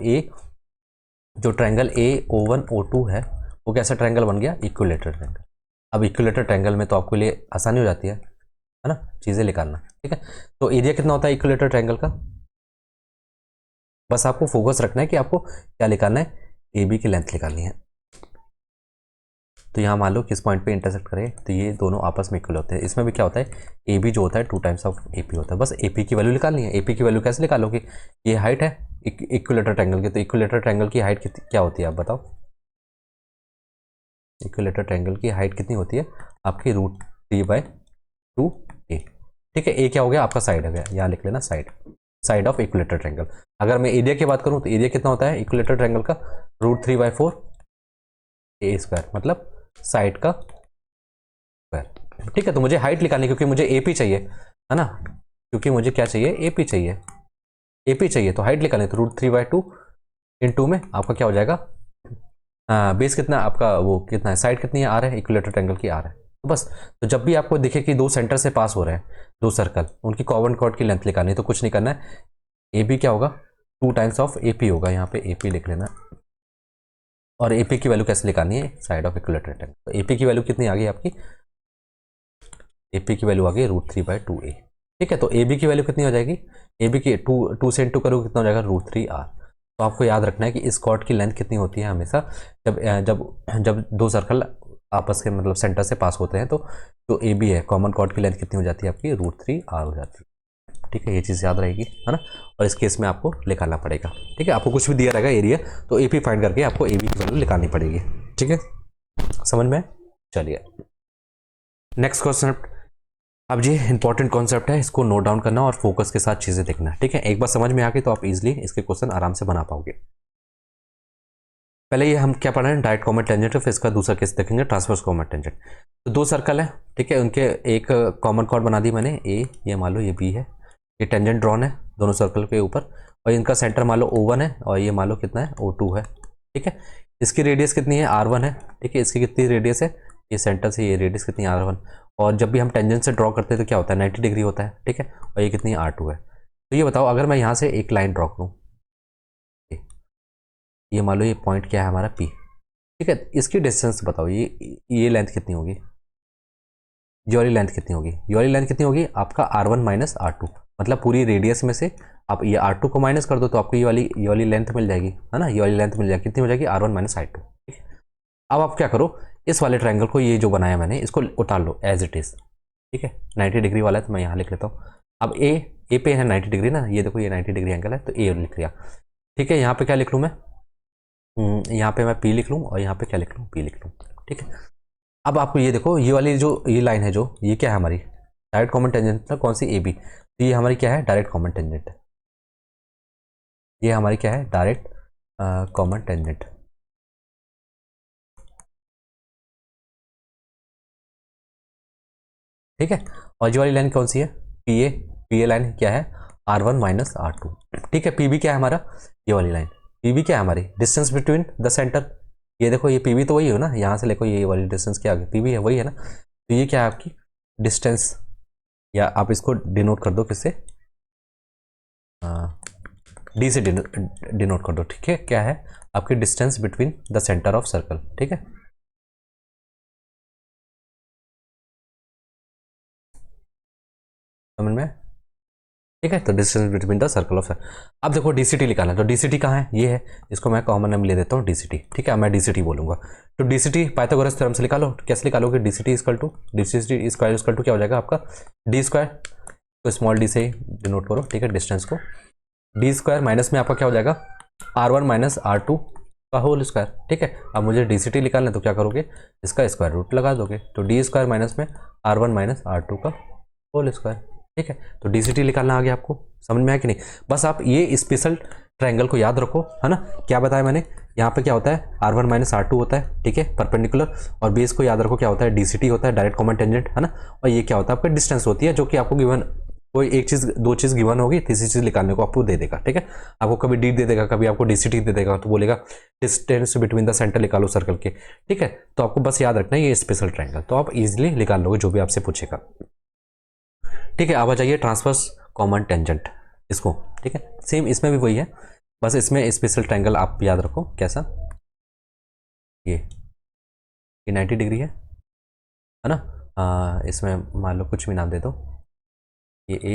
ट्रायंगल O1 O2 है वो कैसा ट्रायंगल बन गया, इक्विलेटरल ट्रायंगल। अब इक्विलेटरल ट्रायंगल में तो आपके लिए आसानी हो जाती है ना, चीज़ें निकालना। ठीक है, तो एरिया कितना होता है इक्विलेटरल ट्रायंगल का, बस आपको फोकस रखना है कि आपको क्या निकालना है, AB की लेंथ निकालनी है। तो यहाँ मान लो किस पॉइंट पे इंटरसेक्ट करें, तो ये दोनों आपस में इक्वल होते हैं। इसमें भी क्या होता है, AB जो होता है 2 टाइम्स ऑफ AP होता है। बस AP की वैल्यू निकालनी है। AP की वैल्यू कैसे निकालोगे, ये हाइट है इक्विलेटरल ट्रायंगल की, तो इक्विलेटरल ट्रायंगल की हाइट क्या होती है आप बताओ, इक्विलेटरल ट्रायंगल की हाइट कितनी होती है आपकी, √3/2A। ठीक है, A क्या हो गया आपका, साइड हो गया, यहाँ लिख लेना साइड ऑफ इक्विलेटरल ट्रायंगल। अगर मैं एरिया की बात करूँ तो एरिया कितना होता है इक्विलेटरल ट्रायंगल का, √3/4A², मतलब साइड का स्क्वायर। ठीक है, तो मुझे हाइट निकालनी, क्योंकि मुझे AP चाहिए है ना, क्योंकि मुझे क्या चाहिए, AP चाहिए, तो हाइट निकालनी, तो √3/2 इंटू में आपका क्या हो जाएगा, बेस कितना आपका, वो कितना है, साइड कितनी है, R है, इक्विलेटरल ट्रायंगल की R है। तो बस, तो जब भी आपको दिखे कि 2 सेंटर से पास हो रहे हैं 2 सर्कल, उनकी कॉमन कॉर्ड की लेंथ निकालनी, तो कुछ नहीं करना है, AB क्या होगा, 2 टाइम्स ऑफ AP होगा, यहाँ पे AP लिख लेना। और AP की वैल्यू कैसे निकालनी है, साइड ऑफ इक्विलेटरल ट्रायंगल। तो AP की वैल्यू कितनी आ गई आपकी, AP की वैल्यू आ गई √3/2A। ठीक है, तो AB की वैल्यू कितनी हो जाएगी, AB की 2 से इंटू करोगे कितना हो जाएगा, √3R। तो आपको याद रखना है कि इस कॉर्ड की लेंथ कितनी होती है हमेशा, जब जब जब 2 सर्कल आपस के मतलब सेंटर से पास होते हैं, तो जो AB है कॉमन कॉर्ड की लेंथ कितनी हो जाती है आपकी, √3R हो जाती है। ठीक है, ये चीज़ याद रहेगी, है ना। और इस केस में आपको निकालना पड़ेगा, ठीक है। आपको कुछ भी दिया रहेगा एरिया, तो AP फाइंड करके आपको AB की वैल्यू निकालनी पड़ेगी, ठीक है, समझ में। चलिए नेक्स्ट कॉन्सेप्ट। अब ये इंपॉर्टेंट कॉन्सेप्ट है, इसको नोट डाउन करना और फोकस के साथ चीज़ें देखना, ठीक है। एक बार समझ में आ गई तो आप इजीली इसके क्वेश्चन आराम से बना पाओगे। पहले ये हम क्या पढ़ रहे हैं, डायरेक्ट कॉमन टेंजेंट, फिर इसका दूसरा केस देखेंगे ट्रांसवर्स कॉमन टेंजेंट। तो दो सर्कल है, ठीक है, उनके एक कॉमन कॉर्ड बना दी मैंने, ये मान लो ये B है, ये टेंजेंट ड्रॉन है दोनों सर्कल के ऊपर, और इनका सेंटर मान लो O1 है और ये मान लो कितना है O2 है, ठीक है। इसकी रेडियस कितनी है R1 है, ठीक है। इसकी कितनी रेडियस है, ये सेंटर से ये रेडियस कितनी है R1, और जब भी हम टेंजेंट से ड्रॉ करते हैं तो क्या होता है 90 डिग्री होता है, ठीक है। और ये कितनी R2 है। तो ये बताओ अगर मैं यहाँ से एक लाइन ड्रॉ करूँ, ये मान लो ये पॉइंट क्या है हमारा P, ठीक है। इसकी डिस्टेंस बताओ, ये लेंथ कितनी होगी, ये वाली लेंथ कितनी होगी, ये वाली लेंथ कितनी होगी आपका R1 माइनस R2, मतलब पूरी रेडियस में से आप ये R2 को माइनस कर दो तो आपको ये वाली लेंथ मिल जाएगी, है ना। ये वाली लेंथ मिल जाएगी, कितनी हो जाएगी R1 माइनस R2, ठीक है। अब आप क्या करो, इस वाले ट्रायंगल को, ये जो बनाया मैंने, इसको उतार लो एज इट इज, ठीक है। 90 डिग्री वाला है तो मैं यहाँ लिख लेता हूँ। अब ए पे है 90 डिग्री ना, ये देखो ये 90 डिग्री एंगल है, तो ए लिख लिया, ठीक है। यहाँ पे क्या लिख लूँ मैं, यहाँ पे मैं P लिख लूँ और यहाँ पे क्या लिख लूँ, P लिख लूँ, ठीक है। अब आपको ये देखो, ये वाली जो ये लाइन है, जो ये क्या है हमारी डायरेक्ट कॉमन टेंजेंट है, कौन सी AB, तो ये हमारी क्या है डायरेक्ट कॉमन टेंजेंट है, ये हमारी क्या है डायरेक्ट कॉमन टेंजेंट, ठीक है। और ये वाली लाइन कौन सी है, PA लाइन क्या है R1 माइनस R2, ठीक है। PB क्या है हमारा, ये वाली लाइन PB क्या है हमारी डिस्टेंस बिटवीन द सेंटर, ये देखो ये PB तो वही हो ना, यहाँ से देखो ये वाली डिस्टेंस क्या आ गई, PB है वही है ना। तो ये क्या है आपकी डिस्टेंस, या आप इसको डिनोट कर दो किससे, D से डिनोट कर दो, ठीक है। क्या है आपकी distance between the centre of circle, ठीक है। समझ में, ठीक है। तो distance between the circle of, अब देखो DCT निकालना है, तो DCT कहाँ है, ये है, इसको मैं कॉमन नेम ले देता हूँ DCT, ठीक है। मैं DCT बोलूंगा, तो DCT पाइथागोरस थ्योरम से निकालो, कैसे निकालोगे, DCT इक्वल टू क्या हो जाएगा आपका D स्क्वायर, तो स्मॉल d से डिनोट करो, ठीक है, डिस्टेंस को, D स्क्वायर माइनस में आपका क्या हो जाएगा R1 माइनस R2 का होल स्क्वायर, ठीक है। अब मुझे DCT निकालना है तो क्या करोगे, इसका स्क्वायर रूट लगा दोगे, तो D स्क्वायर माइनस में R1 माइनस R2 का होल स्क्वायर, ठीक है। तो DCT निकालना आ गया, आपको समझ में आया कि नहीं। बस आप ये स्पेशल ट्रायंगल को याद रखो, है ना। क्या बताया मैंने, यहाँ पे क्या होता है R1 माइनस R2 होता है, ठीक है, परपेंडिकुलर, और बेस को याद रखो क्या होता है DCT होता है, डायरेक्ट कॉमन टेंजेंट, है ना। और ये क्या होता है आपका डिस्टेंस होती है, जो कि आपको गिवन, कोई एक चीज़ दो चीज़ गिवन होगी, तीसरी चीज़ निकालने को आपको दे देगा, ठीक है। आपको कभी D दे देगा, कभी आपको DCT दे देगा, तो बोलेगा डिस्टेंस बिटवीन द सेंटर निकालो सर्कल के, ठीक है। तो आपको बस याद रखना है ये स्पेशल ट्रायंगल, तो आप इजिली निकाल लोगे जो भी आपसे पूछेगा, ठीक है। अब आ जाइए ट्रांसवर्स कॉमन टेंजेंट, इसको, ठीक है, सेम इसमें भी वही है, बस इसमें स्पेशल ट्रायंगल आप याद रखो कैसा, ये 90 डिग्री है ना। इसमें मान लो कुछ भी नाम दे दो, ये A,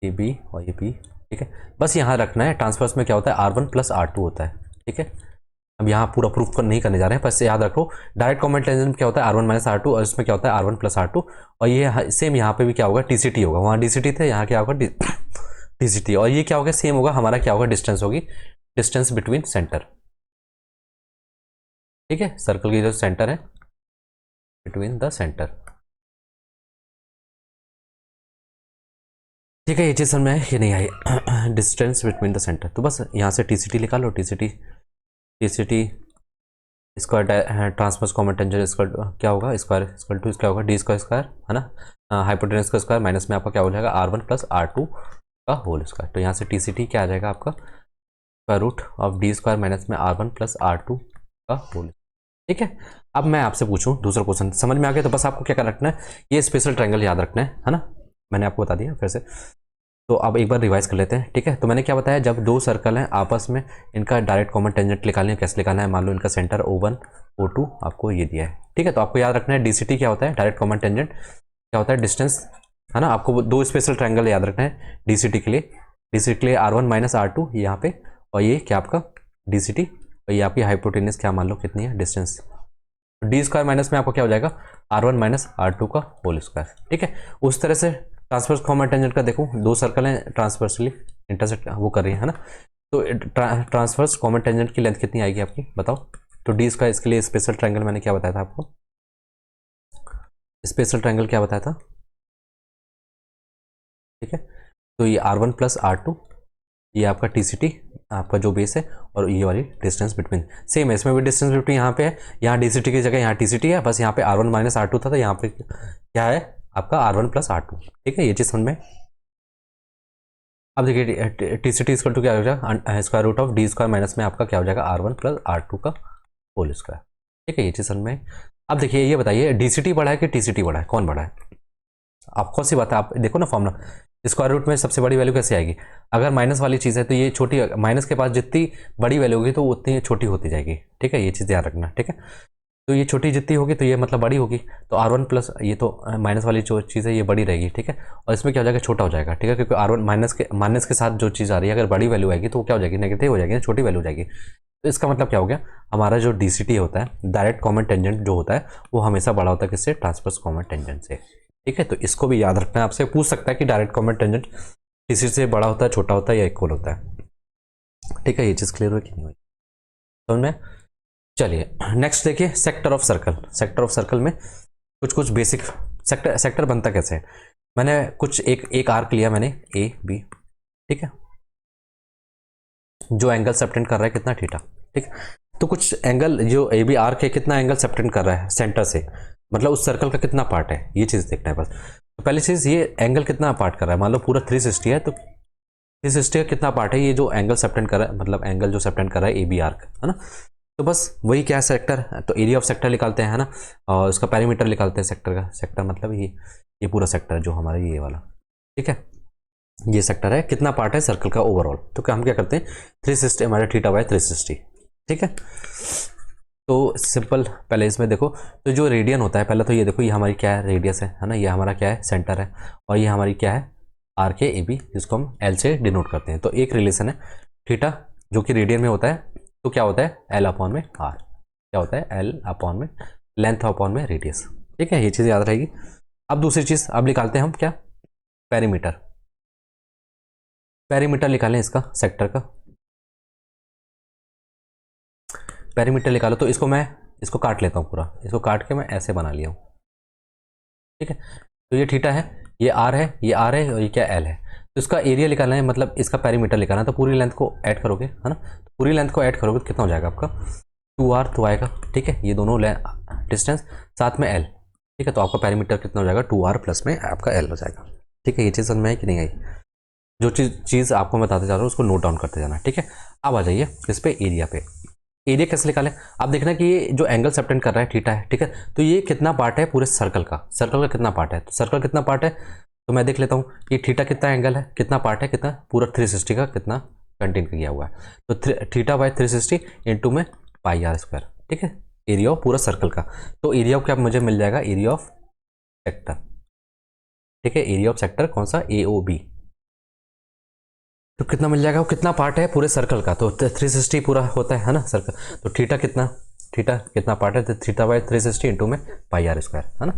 ये B और ये B, ठीक है। बस यहाँ रखना है ट्रांसवर्स में क्या होता है R1 प्लस R2 होता है, ठीक है। अब यहाँ पूरा प्रूफ नहीं करने जा रहे हैं, बस याद रखो डायरेक्ट कॉमन टेंजेंट में क्या होता है R1 माइनस R2, और इसमें क्या होता है R1 प्लस R2, और ये सेम यहाँ पे भी क्या होगा TCT होगा, वहाँ DCT थे, यहाँ क्या होगा DCT, और ये क्या होगा सेम होगा, हमारा क्या होगा डिस्टेंस होगी, डिस्टेंस बिटवीन सेंटर, ठीक है, सर्कल की जो सेंटर है बिटवीन द सेंटर, ठीक है। ये चीज़ समझ में है, ये नहीं आई डिस्टेंस बिटवीन द सेंटर, तो बस यहाँ से TCT निकालो, TCT square transverse common tangent square क्या होगा, स्क्वायर इक्वल टू क्या होगा D स्क्वायर, है ना, हाइपोटेनस का स्क्वायर माइनस में आपका क्या हो जाएगा R1 प्लस R2 का होल स्क्वायर, तो यहाँ से TCT क्या आ जाएगा आपका square root of D square minus में R1 प्लस R2 का होल, ठीक है। अब मैं आपसे पूछूं दूसरा क्वेश्चन, समझ में आ गया, तो बस आपको क्या रखना है, ये स्पेशल ट्रायंगल याद रखना है ना, मैंने आपको बता दिया फिर से, तो अब एक बार रिवाइज कर लेते हैं, ठीक है। तो मैंने क्या बताया, जब दो सर्कल हैं आपस में, इनका डायरेक्ट कॉमन टेंजेंट निकालना है, कैसे निकालना है, मान लो इनका सेंटर O1 O2 आपको ये दिया है, ठीक है। तो आपको याद रखना है DCT क्या होता है, डायरेक्ट कॉमन टेंजेंट क्या होता है डिस्टेंस, है ना। आपको दो स्पेशल ट्रायंगल याद रखना है DCT के लिए R1 माइनस R2 यहाँ पे, और ये क्या आपका DCT, और ये आपकी हाइपोटेनस क्या मान लो कितनी है डिस्टेंस, D स्क्वायर माइनस में आपको क्या हो जाएगा R1 माइनस R2 का होल स्क्वायर, ठीक है। उस तरह से ट्रांसवर्स कॉमन टेंजेंट का देखो, दो सर्कल हैं ट्रांसवर्सली इंटरसेक्ट वो कर रही है ना, तो ट्रांसवर्स कॉमन टेंजेंट की लेंथ कितनी आएगी आपकी बताओ। तो डी इसका, इसके लिए स्पेशल ट्रायंगल मैंने क्या बताया था आपको, स्पेशल ट्रायंगल क्या बताया था, ठीक है। तो ये R1 प्लस R2, ये आपका TCT आपका जो बेस है, और ये वाली डिस्टेंस बिटवीन सेम है, इसमें भी डिस्टेंस बिटवीन यहाँ पे है, यहाँ DCT की जगह यहाँ TCT है, बस यहाँ पे R1 माइनस R2 था, तो यहाँ पे क्या है आपका R1 प्लस R2, ठीक है, ये चीज़ समझ में। अब देखिए TCT इसका टू क्या हो जाएगा, square root of D square minus में आपका क्या हो जाएगा R1 प्लस R2 का होल स्क्वायर, ठीक है, ये चीज़ समझ में। अब देखिए ये बताइए DCT बड़ा है कि TCT बड़ा है, कौन बड़ा है। आप कौन सी बात है, आप देखो ना फॉर्मूला, स्क्वायर रूट में सबसे बड़ी वैल्यू कैसे आएगी, अगर माइनस वाली चीज़ है तो ये छोटी, माइनस के पास जितनी बड़ी वैल्यू होगी तो उतनी छोटी होती जाएगी, ठीक है, ये चीज़ ध्यान रखना, ठीक है। तो ये छोटी जितनी होगी तो ये मतलब बड़ी होगी, तो R1 प्लस ये तो माइनस वाली जो चीज़ है ये बड़ी रहेगी, ठीक है, और इसमें क्या हो जाएगा छोटा हो जाएगा, ठीक है, क्योंकि R1 माइनस के साथ जो चीज़ आ रही है अगर बड़ी वैल्यू आएगी तो वो क्या हो जाएगी, नेगेटिव हो जाएगी, छोटी वैल्यू हो जाएगी। तो इसका मतलब क्या हो गया, हमारा जो DCT होता है डायरेक्ट कॉमन टेंजेंट जो होता है वो हमेशा बड़ा होता है किससे, ट्रांसवर्स कॉमन टेंजेंट से, ठीक है। तो इसको भी याद रखना है, आपसे पूछ सकता है कि डायरेक्ट कॉमन टेंजेंट किसी से बड़ा होता है, छोटा होता है या इक्वल होता है, ठीक है, ये चीज़ क्लियर हुई कि नहीं हुई समझ में। चलिए नेक्स्ट देखिए, sector of circle. Sector of circle में कुछ कुछ बेसिक, सेक्टर बनता कैसे है, मैंने कुछ एक आर्क लिया मैंने AB, ठीक है, जो एंगल सबटेंड कर रहा है कितना थीटा, ठीक है। तो कुछ एंगल जो AB आर्क है कितना एंगल सबटेंड कर रहा है सेंटर से, मतलब उस सर्कल का कितना पार्ट है, ये चीज़ देखना है बस। तो पहली चीज़ ये एंगल कितना पार्ट कर रहा है, मान लो पूरा 360 है, तो 360 का कितना पार्ट है ये जो एंगल सबटेंड कर रहा है, मतलब एंगल जो सबटेंड कर रहा है AB आर्क, है ना। तो बस वही क्या है सेक्टर, तो एरिया ऑफ सेक्टर निकालते हैं, है ना, और उसका पेरीमीटर निकालते हैं सेक्टर का, सेक्टर मतलब ये पूरा सेक्टर जो हमारा ये वाला, ठीक है, ये सेक्टर है, कितना पार्ट है सर्कल का ओवरऑल। तो क्या हम क्या करते हैं 360 हमारा थीटा बाय 360, ठीक है। तो सिंपल पहले इसमें देखो, तो जो रेडियन होता है पहले तो ये देखो, ये हमारी क्या है रेडियस है ना, ये हमारा क्या है सेंटर है, और ये हमारी क्या है आर्क है AB, जिसको हम L से डिनोट करते हैं। तो एक रिलेशन है थीटा जो कि रेडियन में होता है, तो क्या होता है L अपॉन में R, क्या होता है L अपॉन में लेंथ अपॉन में रेडियस, ठीक है, ये चीज़ याद रहेगी। अब दूसरी चीज़ अब निकालते हैं हम क्या, पेरीमीटर। पेरीमीटर निकालें इसका सेक्टर का, पेरीमीटर निकालो, तो इसको काट लेता हूँ पूरा, इसको काट के मैं ऐसे बना लिया हूँ, ठीक है। तो ये थीटा है, ये R है, ये R है, और ये क्या L है। तो इसका एरिया निकालना है, मतलब इसका पेरीमीटर निकालना है, तो पूरी लेंथ को ऐड करोगे, है ना, तो पूरी लेंथ को ऐड करोगे तो कितना हो जाएगा आपका 2R तो आएगा, ठीक है, ये दोनों डिस्टेंस साथ में L, ठीक है, तो आपका पेरीमीटर कितना हो जाएगा 2R प्लस में आपका L हो जाएगा, ठीक है, ये चीज़ समझ में आई कि नहीं आई। जो चीज़ आपको मैं बताते जा रहा हूँ उसको नोट डाउन करते जाना, ठीक है। अब आ जाइए किस पे, एरिया पे। एरिया कैसे निकालें, आप देखना कि ये जो एंगल सबटेंड कर रहा है थीटा है, ठीक है, तो ये कितना पार्ट है पूरे सर्कल का, सर्कल का कितना पार्ट है, तो सर्कल कितना पार्ट है, तो मैं देख लेता हूँ कि थीटा कितना एंगल है, कितना पार्ट है, कितना पूरा 360 का कितना कंटेन किया हुआ है, तो थीटा बाय 360 इंटू में पाई आर स्क्वायर, ठीक है, एरिया ऑफ पूरा सर्कल का। तो एरिया ऑफ क्या मुझे मिल जाएगा, एरिया ऑफ सेक्टर, ठीक है, एरिया ऑफ सेक्टर कौन सा AOB, तो कितना मिल जाएगा, वो कितना पार्ट है पूरे सर्कल का, तो 360 पूरा होता है ना सर्कल, तो थीटा कितना पार्ट है, तो थीटा बाय 360 इंटू में पाई आर स्क्वायर, है ना।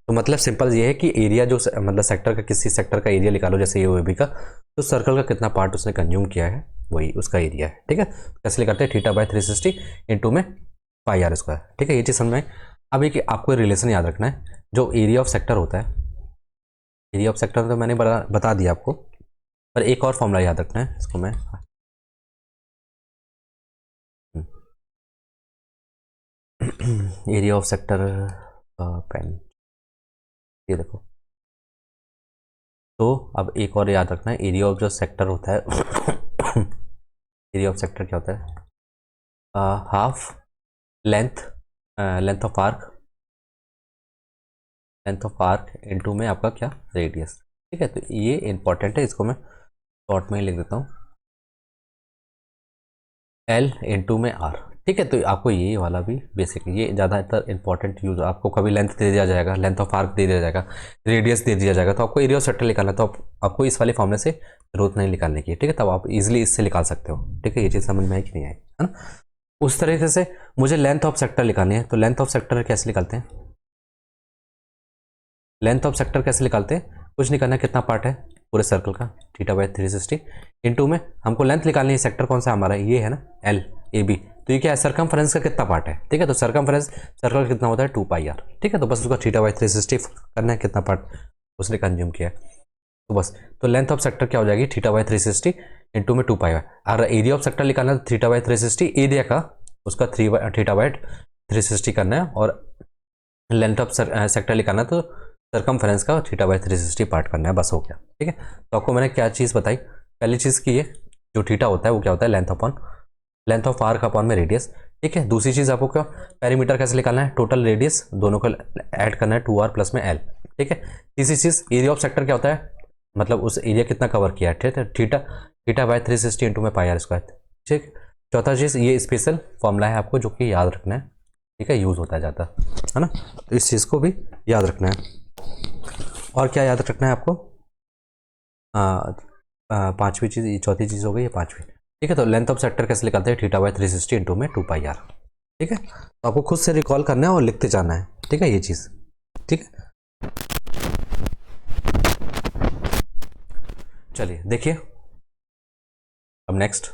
तो मतलब सिंपल ये है कि एरिया जो मतलब सेक्टर का, किसी सेक्टर का एरिया निकालो जैसे AOB का, तो सर्कल का कितना पार्ट उसने कंज्यूम किया है वही उसका एरिया है, ठीक है। कैसे निकालते हैं, थीटा बाय 360 इंटू में पाई आर स्क्वायर, ठीक है, ये चीज़ समझ में। अब एक आपको रिलेशन याद रखना है, जो एरिया ऑफ सेक्टर होता है, एरिया ऑफ सेक्टर तो मैंने बता दिया आपको, पर एक और फॉर्मूला याद रखना है, इसको मैं एरिया ऑफ सेक्टर पेन, ये देखो, तो अब एक और याद रखना है, एरिया ऑफ जो सेक्टर होता है एरिया ऑफ सेक्टर क्या होता है, half length of arc, into में आपका क्या रेडियस, ठीक है। तो ये इंपॉर्टेंट है, इसको मैं शॉर्ट में ही लिख देता हूँ, L इंटू में R, ठीक है। तो आपको ये वाला भी बेसिक, ये ज़्यादातर इंपॉर्टेंट यूज, आपको कभी लेंथ दे दिया जाएगा, लेंथ ऑफ आर्क दे दिया जाएगा, रेडियस दे दिया जाएगा, तो आपको एरिया ऑफ सेक्टर निकालना है, तो आपको इस वाले फॉर्मूले से जरूरत नहीं निकालने की, ठीक है, तब आप इजिली इससे निकाल सकते हो, ठीक है, ये चीज़ समझ में आई कि नहीं आई, है ना। उस तरीके से मुझे लेंथ ऑफ सेक्टर निकालनी है, तो लेंथ ऑफ सेक्टर कैसे निकालते हैं, लेंथ ऑफ सेक्टर कैसे निकालते हैं, कुछ नहीं करना है, कितना पार्ट है पूरे सर्कल का, थीटा बाई 360 इनटू में हमको लेंथ निकालनी है, सेक्टर कौन सा हमारा ये है ना एल ए बी, तो ये क्या है सरकमफ्रेंस का कितना पार्ट है, ठीक है। तो सरकमफ्रेंस सर्कल का कितना होता है 2 पाई आर, ठीक है। तो बस उसका थीटा बाई 360 करना है, कितना पार्ट उसने कंज्यूम किया है, तो बस तो लेंथ ऑफ सेक्टर क्या हो जाएगी थीटा बाई 360 इंटू में 2 पाई आर। और एरिया ऑफ सेक्टर निकालना है थीटा बाई 360, एरिया का उसका थीटा बाई 360 करना है, और लेंथ ऑफ सेक्टर निकालना है तो सरकमफ्रेंस का थीटा बाई 360 पार्ट करना है, बस हो गया, ठीक है। तो आपको मैंने क्या चीज़ बताई, पहली चीज़ की ये जो थीटा होता है वो क्या होता है लेंथ ऑफ आर्क अपॉन में रेडियस, ठीक है। दूसरी चीज़ आपको क्या पेरीमीटर कैसे निकालना है, टोटल रेडियस दोनों को ऐड करना है 2r प्लस में l, ठीक है। तीसरी चीज़ एरिया ऑफ सेक्टर क्या होता है, मतलब उस एरिया कितना कवर किया है, ठीक है, थीटा बाई 360 इंटू में पाई आर स्क्वायर, ठीक। चौथा चीज़ ये स्पेशल फॉर्मूला है आपको जो कि याद रखना है, ठीक है, यूज़ होता है ज़्यादा, है ना, तो इस चीज़ को भी याद रखना है। और क्या याद रखना है आपको, पांचवी चीज़, ये चौथी चीज़ हो गई, ये पांचवी, ठीक है। तो लेंथ ऑफ सेक्टर कैसे निकालते हैं थीटा बाई 360 इंटू में 2 पाई आर, ठीक है। तो आपको खुद से रिकॉल करना है और लिखते जाना है, ठीक है, ये चीज़, ठीक है। चलिए देखिए अब नेक्स्ट,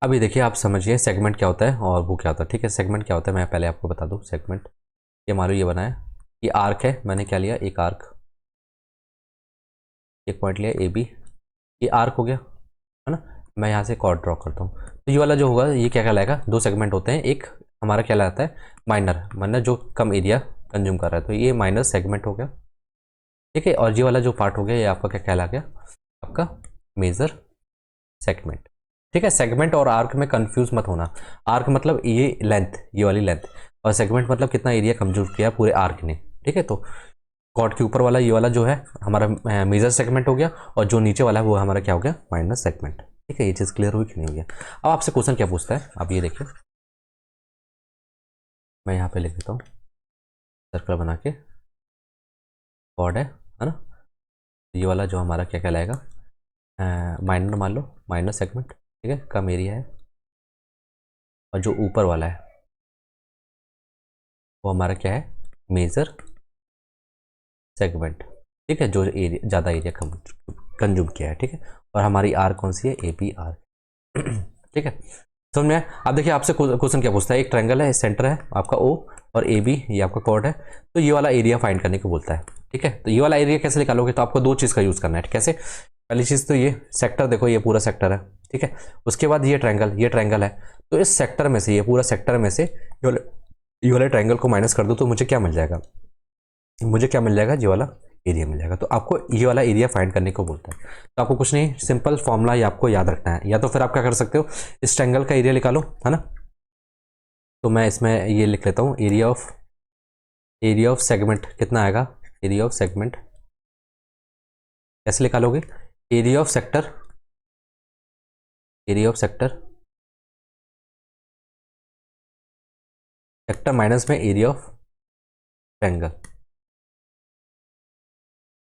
अभी देखिए आप समझिए सेगमेंट क्या होता है और वो क्या होता है, ठीक है। सेगमेंट क्या होता है मैं पहले आपको बता दूं, सेगमेंट ये मान लो ये बना है, ये आर्क है, मैंने क्या लिया एक आर्क, एक पॉइंट लिया ए बी, ये आर्क हो गया, है ना। मैं यहाँ से कॉर्ड ड्रॉ करता हूँ, तो ये वाला जो होगा ये क्या कहलाएगा, दो सेगमेंट होते हैं, एक हमारा क्या कहलाता है माइनर जो कम एरिया कंज्यूम कर रहा है, तो ये माइनर सेगमेंट हो गया, ठीक है। और ये वाला जो पार्ट हो गया ये आपका क्या कहला गया, आपका मेजर सेगमेंट, ठीक है। सेगमेंट और आर्क में कंफ्यूज मत होना, आर्क मतलब ये लेंथ, ये वाली लेंथ, और सेगमेंट मतलब कितना एरिया कंज्यूम किया पूरे आर्क ने, ठीक है। तो कॉर्ड के ऊपर वाला ये वाला जो है हमारा मेजर सेगमेंट हो गया, और जो नीचे वाला है वो हमारा क्या हो गया माइनर सेगमेंट, ठीक है। ये चीज़ क्लियर हुई कि नहीं हुई है। अब आपसे क्वेश्चन क्या पूछता है, आप ये देखिए, मैं यहाँ पे लिख देता हूँ सर्कल बना के, कॉर्ड है ना, ये वाला जो हमारा क्या कहलाएगा माइनर, मान लो माइनर सेगमेंट, ठीक है, कम एरिया है, और जो ऊपर वाला है वो हमारा क्या है मेजर सेगमेंट, ठीक है, जो एरिया ज़्यादा एरिया कंज्यूम किया है, ठीक है। और हमारी आर कौन सी है ए बी आर, ठीक है। समझ में अब देखिए आपसे क्वेश्चन क्या पूछता है, एक ट्रायंगल है, सेंटर है आपका ओ और ए बी, ये आपका कॉर्ड है, तो ये वाला एरिया फाइंड करने को बोलता है, ठीक है। तो ये वाला एरिया कैसे निकालोगे, तो आपको दो चीज़ का यूज़ करना है, कैसे, पहली चीज़ तो ये सेक्टर देखो, ये पूरा सेक्टर है, ठीक है। उसके बाद ये ट्रायंगल है, तो इस सेक्टर में से, ये पूरा सेक्टर में से ये वाले ट्रायंगल को माइनस कर दो, तो मुझे क्या मिल जाएगा, ये वाला एरिया मिल जाएगा। तो आपको ये वाला एरिया फाइंड करने को बोलता है, तो आपको कुछ नहीं, सिंपल फॉर्मूला ये आपको याद रखना है, या तो फिर आप क्या कर सकते हो, इस ट्रायंगल का एरिया निकालो, है ना। तो मैं इसमें ये लिख लेता हूँ, एरिया ऑफ सेगमेंट कितना आएगा, एरिया ऑफ सेगमेंट कैसे निकालोगे, एरिया ऑफ सेक्टर माइनस में एरिया ऑफ ट्रायंगल,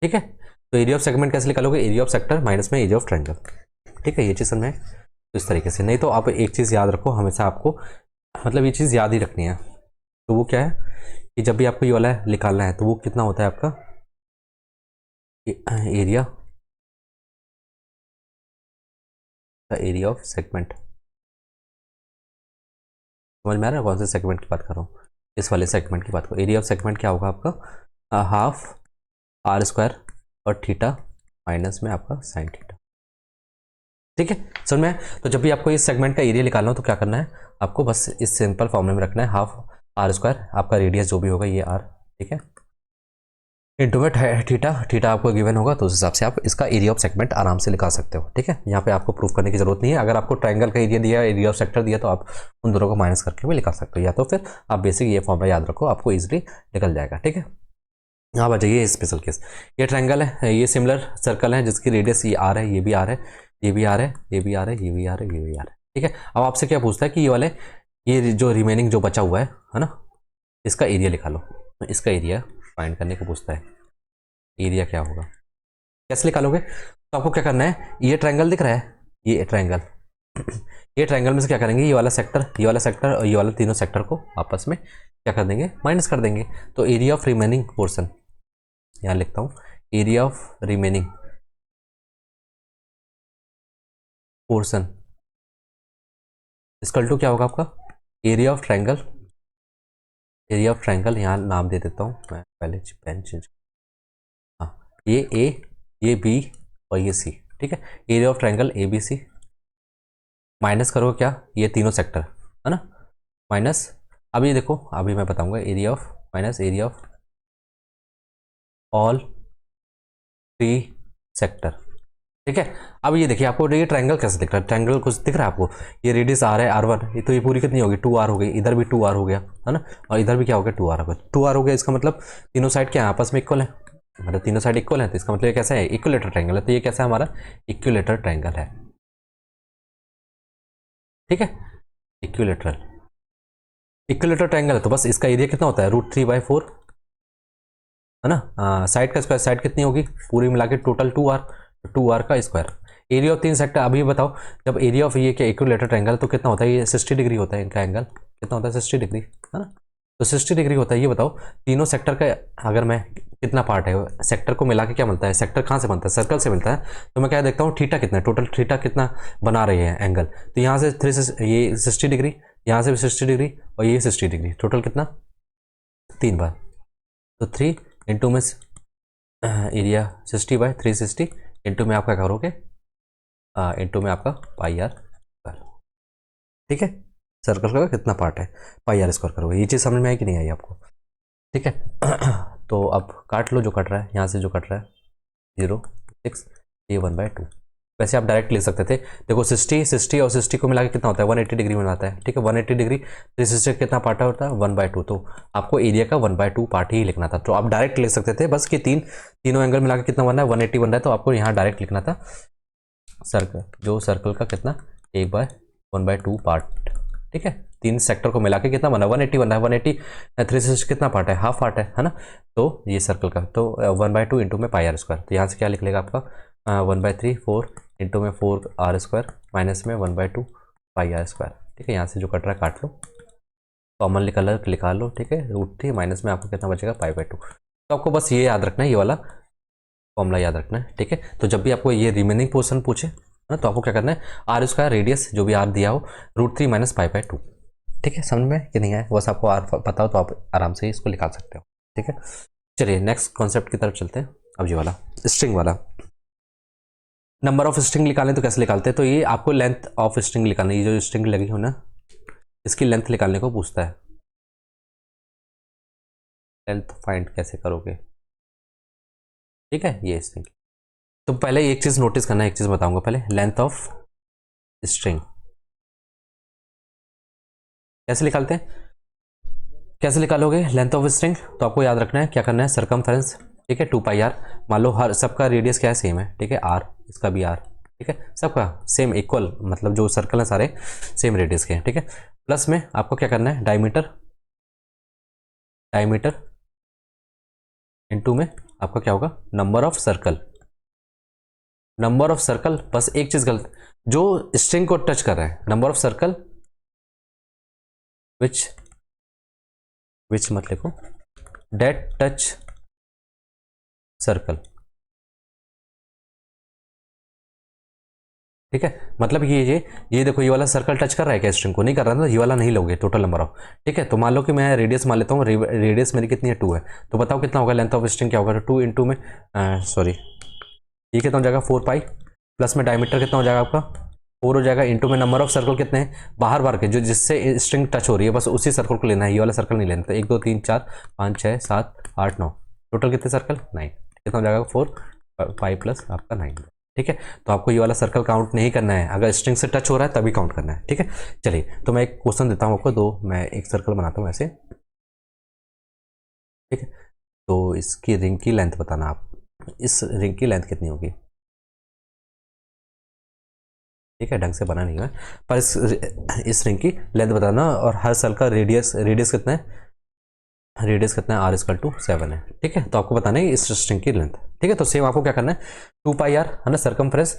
ठीक है। तो एरिया ऑफ सेगमेंट कैसे निकालोगे, एरिया ऑफ सेक्टर माइनस में एरिया ऑफ ट्रायंगल, ठीक है। ये चीज़ समझ में, तो इस तरीके से, नहीं तो आप एक चीज़ याद रखो हमेशा, आपको मतलब ये चीज़ याद ही रखनी है, तो वो क्या है कि जब भी आपको ये वाला निकालना है तो वो कितना होता है आपका एरिया ऑफ सेगमेंट, समझ में आ रहा है कौन से सेगमेंट की बात कर रहा हूँ, इस वाले सेगमेंट की बात करो। एरिया ऑफ सेगमेंट क्या होगा आपका हाफ आर स्क्वायर और थीटा माइनस में आपका साइन थीटा, ठीक है, समझ में। तो जब भी आपको इस सेगमेंट का एरिया निकालना हो तो क्या करना है, आपको बस इस सिंपल फॉर्मूले में रखना है, हाफ आर स्क्वायर, आपका रेडियस जो भी होगा ये आर, ठीक है, इंटू में थीटा आपको गिवन होगा, तो उस हिसाब से आप इसका एरिया ऑफ सेगमेंट आराम से निकाल सकते हो, ठीक है। यहाँ पे आपको प्रूफ करने की जरूरत नहीं है, अगर आपको ट्रायंगल का एरिया दिया, एरिया ऑफ सेक्टर दिया, तो आप उन दोनों को माइनस करके भी निकाल सकते हो, या तो फिर आप बेसिक ये फॉर्मूला याद रखो, आपको ईजिली निकल जाएगा, ठीक है। यहाँ आ जाइए स्पेशल केस, ये ट्रायंगल है, ये सिमिलर सर्कल है जिसकी रेडियस ये आर है, ये भी आर है, ये भी आर है, ये भी आर है, ये भी आर है, ये भी आर है, ठीक है। अब आपसे क्या पूछता है कि ये जो रिमेनिंग जो बचा हुआ है ना, इसका एरिया निकालो, इसका एरिया फाइंड करने को पूछता है, एरिया क्या होगा, कैसे निकालोगे, तो आपको क्या करना है, ये ट्रायंगल दिख रहा है, ये ट्रायंगल ये ट्रायंगल में से क्या करेंगे, ये वाला सेक्टर और ये वाला तीनों सेक्टर को आपस में क्या कर देंगे, माइनस कर देंगे, तो एरिया ऑफ रिमेनिंग पोर्शन यहाँ लिखता हूँ area of remaining portion is equal to क्या होगा आपका area of triangle, area of triangle यहाँ नाम दे देता हूँ मैं, पहले पेन चेंज, हाँ ये ए, ये बी और ये सी, ठीक है। Area of triangle A B C minus करो क्या ये तीनों सेक्टर है ना, माइनस, अब ये देखो अभी मैं बताऊंगा area of minus area of all 3 sector, ठीक है। अब ये देखिए आपको ये ट्रायंगल कैसे दिख रहा है, ट्रायंगल कुछ दिख रहा है आपको, ये रेडियस आर है R1, तो ये पूरी कितनी होगी 2R हो गई, इधर भी 2R हो गया है ना, और इधर भी क्या हो गया 2R हो गया, 2R हो गया, इसका मतलब तीनों साइड क्या है आपस में इक्वल है, मतलब तीनों साइड इक्वल है, तो इसका मतलब ये कैसा है इक्विलेटर ट्रायंगल है, तो ये कैसा है हमारा इक्विलेटर ट्रायंगल है, ठीक है। इक्विलेटरल इक्विलेटर ट्रायंगल है तो बस इसका एरिया कितना होता है √3/4 है ना, साइड का स्क्वायर, साइड कितनी होगी पूरी मिला के टोटल 2R का स्क्वायर, एरिया ऑफ 3 सेक्टर। अभी बताओ जब एरिया ऑफ ये क्या इक्विलेटर ट्रायंगल तो कितना होता है, ये 60 डिग्री होता है, इनका एंगल कितना होता है 60 डिग्री है ना, तो 60 डिग्री होता है। ये बताओ तीनों सेक्टर का अगर मैं कितना पार्ट है सेक्टर को मिला के क्या मिलता है, सेक्टर कहाँ से बनता है सर्कल से मिलता है, तो मैं क्या देखता हूँ थीटा कितना है, टोटल थीटा कितना बना रही है एंगल, तो यहाँ से ये 60 डिग्री, यहाँ से भी 60 डिग्री और ये 60 डिग्री, टोटल कितना 3 बार, तो 3 इंटू में एरिया 60/360 इंटू में आपका करोगे इंटू में आपका πr स्क्वायर, ठीक है। सर्कल का कितना पार्ट है πr स्क्वायर करोगे, ये चीज़ समझ में आई कि नहीं आई आपको, ठीक है। तो अब काट लो जो कट रहा है, यहाँ से जो कट रहा है 0 6 ये 1/2, वैसे आप डायरेक्ट लिख सकते थे, देखो 60 और 60 को मिला के कितना होता है 180 डिग्री बनाता है, ठीक है। 180 डिग्री 360 कितना पार्ट होता है 1/2, तो आपको एरिया का 1/2 पार्ट ही लिखना था, तो आप डायरेक्ट लिख सकते थे बस कि तीनों एंगल मिला के कितना बनना है 180 बन रहा है, तो आपको यहाँ डायरेक्ट लिखना था सर्कल, जो सर्कल का कितना 1/2 पार्ट, ठीक है। 3 सेक्टर को मिला के कितना बना 180 बना है, 180 360 कितना पार्ट है हाफ पार्ट है ना, तो ये सर्कल का तो 1/2 इंटू में πr स्क्वायर, तो यहाँ से क्या लिख लेगा आपका 1/3 4 इंटू में 4r स्क्वायर माइनस में 1/2 πr स्क्वायर, ठीक है। यहाँ से जो कट रहा है काट लो, कॉमन कलर लिखा लो, ठीक है, √3 माइनस में आपको कितना बचेगा π/2, तो आपको बस ये याद रखना है, ये वाला फॉर्मूला याद रखना है, ठीक है। तो जब भी आपको ये रिमेनिंग पोर्शन पूछे ना तो आपको क्या करना है R स्क्वायर रेडियस जो भी R दिया हो √3 माइनस π/2, ठीक है। समझ में कि नहीं आया, बस आपको R पता हो तो आप आराम से इसको निकाल सकते हो, ठीक है। चलिए नेक्स्ट कॉन्सेप्ट की तरफ चलते हैं। अब ये वाला स्ट्रिंग वाला नंबर ऑफ स्ट्रिंग निकालें तो कैसे निकालते हैं, तो ये आपको लेंथ ऑफ स्ट्रिंग निकालनी, ये जो स्ट्रिंग लगी हो ना इसकी लेंथ निकालने को पूछता है, लेंथ फाइंड कैसे करोगे, ठीक है। ये स्ट्रिंग तो पहले एक चीज नोटिस करना है, एक चीज बताऊंगा पहले, लेंथ ऑफ स्ट्रिंग कैसे निकालते हैं, कैसे निकालोगे लेंथ ऑफ स्ट्रिंग, तो आपको याद रखना है क्या करना है सरकमफेरेंस, ठीक है 2πr, मान लो हर सबका रेडियस क्या है सेम है, ठीक है r, इसका भी r, ठीक है, सबका सेम इक्वल, मतलब जो सर्कल है सारे सेम रेडियस के हैं, ठीक है। प्लस में आपको क्या करना है डायमीटर इनटू में आपका क्या होगा number of circle, number of circle, बस एक चीज गलत, जो स्ट्रिंग को टच कर रहा है नंबर ऑफ सर्कल विच मत लिखो, डेट टच सर्कल, ठीक है। मतलब ये देखो ये वाला सर्कल टच कर रहा है क्या स्ट्रिंग को, नहीं कर रहा था, ये वाला नहीं लोगे टोटल नंबर ऑफ, ठीक है। तो मान लो कि मैं रेडियस मान लेता हूँ, रेडियस मेरी कितनी है 2 है, तो बताओ कितना होगा लेंथ ऑफ स्ट्रिंग क्या होगा, 2 इंटू में सॉरी ये कितना हो जाएगा 4π, प्लस में डायमीटर कितना हो जाएगा आपका 4 हो जाएगा, इंटू में नंबर ऑफ सर्कल कितने हैं बाहर के जो जिससे स्ट्रिंग टच हो रही है, बस उसी सर्कल को लेना है, ये वाला सर्कल नहीं लेना, तो 1 2 3 4 5 6 7 8 9 टोटल कितने सर्कल 9, कितना हो जाएगा 4 प्लस आपका 9, ठीक है। तो आपको ये वाला सर्कल काउंट नहीं करना है, अगर स्ट्रिंग से टच हो रहा है तभी काउंट करना है, ठीक है। चलिए तो मैं एक क्वेश्चन देता हूँ आपको, दो मैं एक सर्कल बनाता हूँ ऐसे, ठीक है। तो इसकी रिंग की लेंथ बताना आप, इस रिंग की लेंथ कितनी होगी, ठीक है, ढंग से बना नहीं है पर इस रिंग की लेंथ बताना, और हर सर्कल का रेडियस कितना है, रेडियस कितना है r=7 है, ठीक है। तो आपको बताना है इस स्ट्रिंग की लेंथ, ठीक है। तो सेम आपको क्या करना है 2πr है ना सरकमफ्रेंस,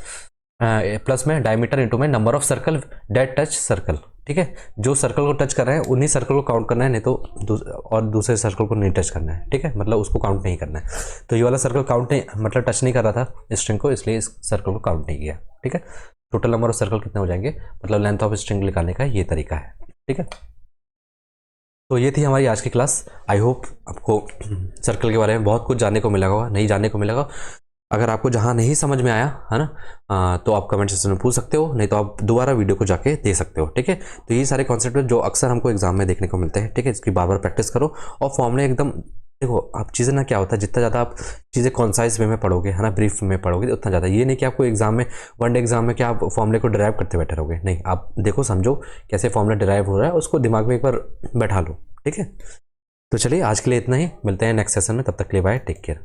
प्लस में डायमीटर इंटू में number of circle that touch circle, ठीक है। जो सर्कल को टच कर रहे हैं उन्हीं सर्कल को काउंट करना है, नहीं तो और दूसरे सर्कल को नहीं टच करना है, ठीक है, मतलब उसको काउंट नहीं करना है। तो ये वाला सर्कल काउंट नहीं, मतलब टच नहीं कर रहा था स्ट्रिंग को, इसलिए इस सर्कल को काउंट नहीं किया, ठीक है। टोटल नंबर ऑफ सर्कल कितने हो जाएंगे, मतलब लेंथ ऑफ स्ट्रिंग निकालने का ये तरीका है, ठीक है। तो ये थी हमारी आज की क्लास। आई होप आपको सर्कल के बारे में बहुत कुछ जानने को मिला होगा, नहीं जानने को मिला होगा। अगर आपको जहाँ नहीं समझ में आया है ना, तो आप कमेंट सेक्शन में पूछ सकते हो, नहीं तो आप दोबारा वीडियो को जाके देख सकते हो, ठीक है। तो ये सारे कॉन्सेप्ट जो अक्सर हमको एग्जाम में देखने को मिलते हैं, ठीक है, इसकी बार बार प्रैक्टिस करो। और फॉर्मूले एकदम देखो, आप चीज़ें ना क्या होता है, जितना ज़्यादा आप चीज़ें कॉन्साइज वे में पढ़ोगे, है ना, ब्रीफ में पढ़ोगे, उतना ज़्यादा। ये नहीं कि आपको एग्जाम में, वन डे एग्जाम में क्या आप फॉर्मूले को डिराइव करते बैठे रहोगे, नहीं, आप देखो समझो कैसे फॉर्मूला डिराइव हो रहा है, उसको दिमाग में एक बार बैठा लो, ठीक है। तो चलिए आज के लिए इतना ही, मिलते हैं नेक्स्ट सेशन में, तब तक के लिए बाय, टेक केयर।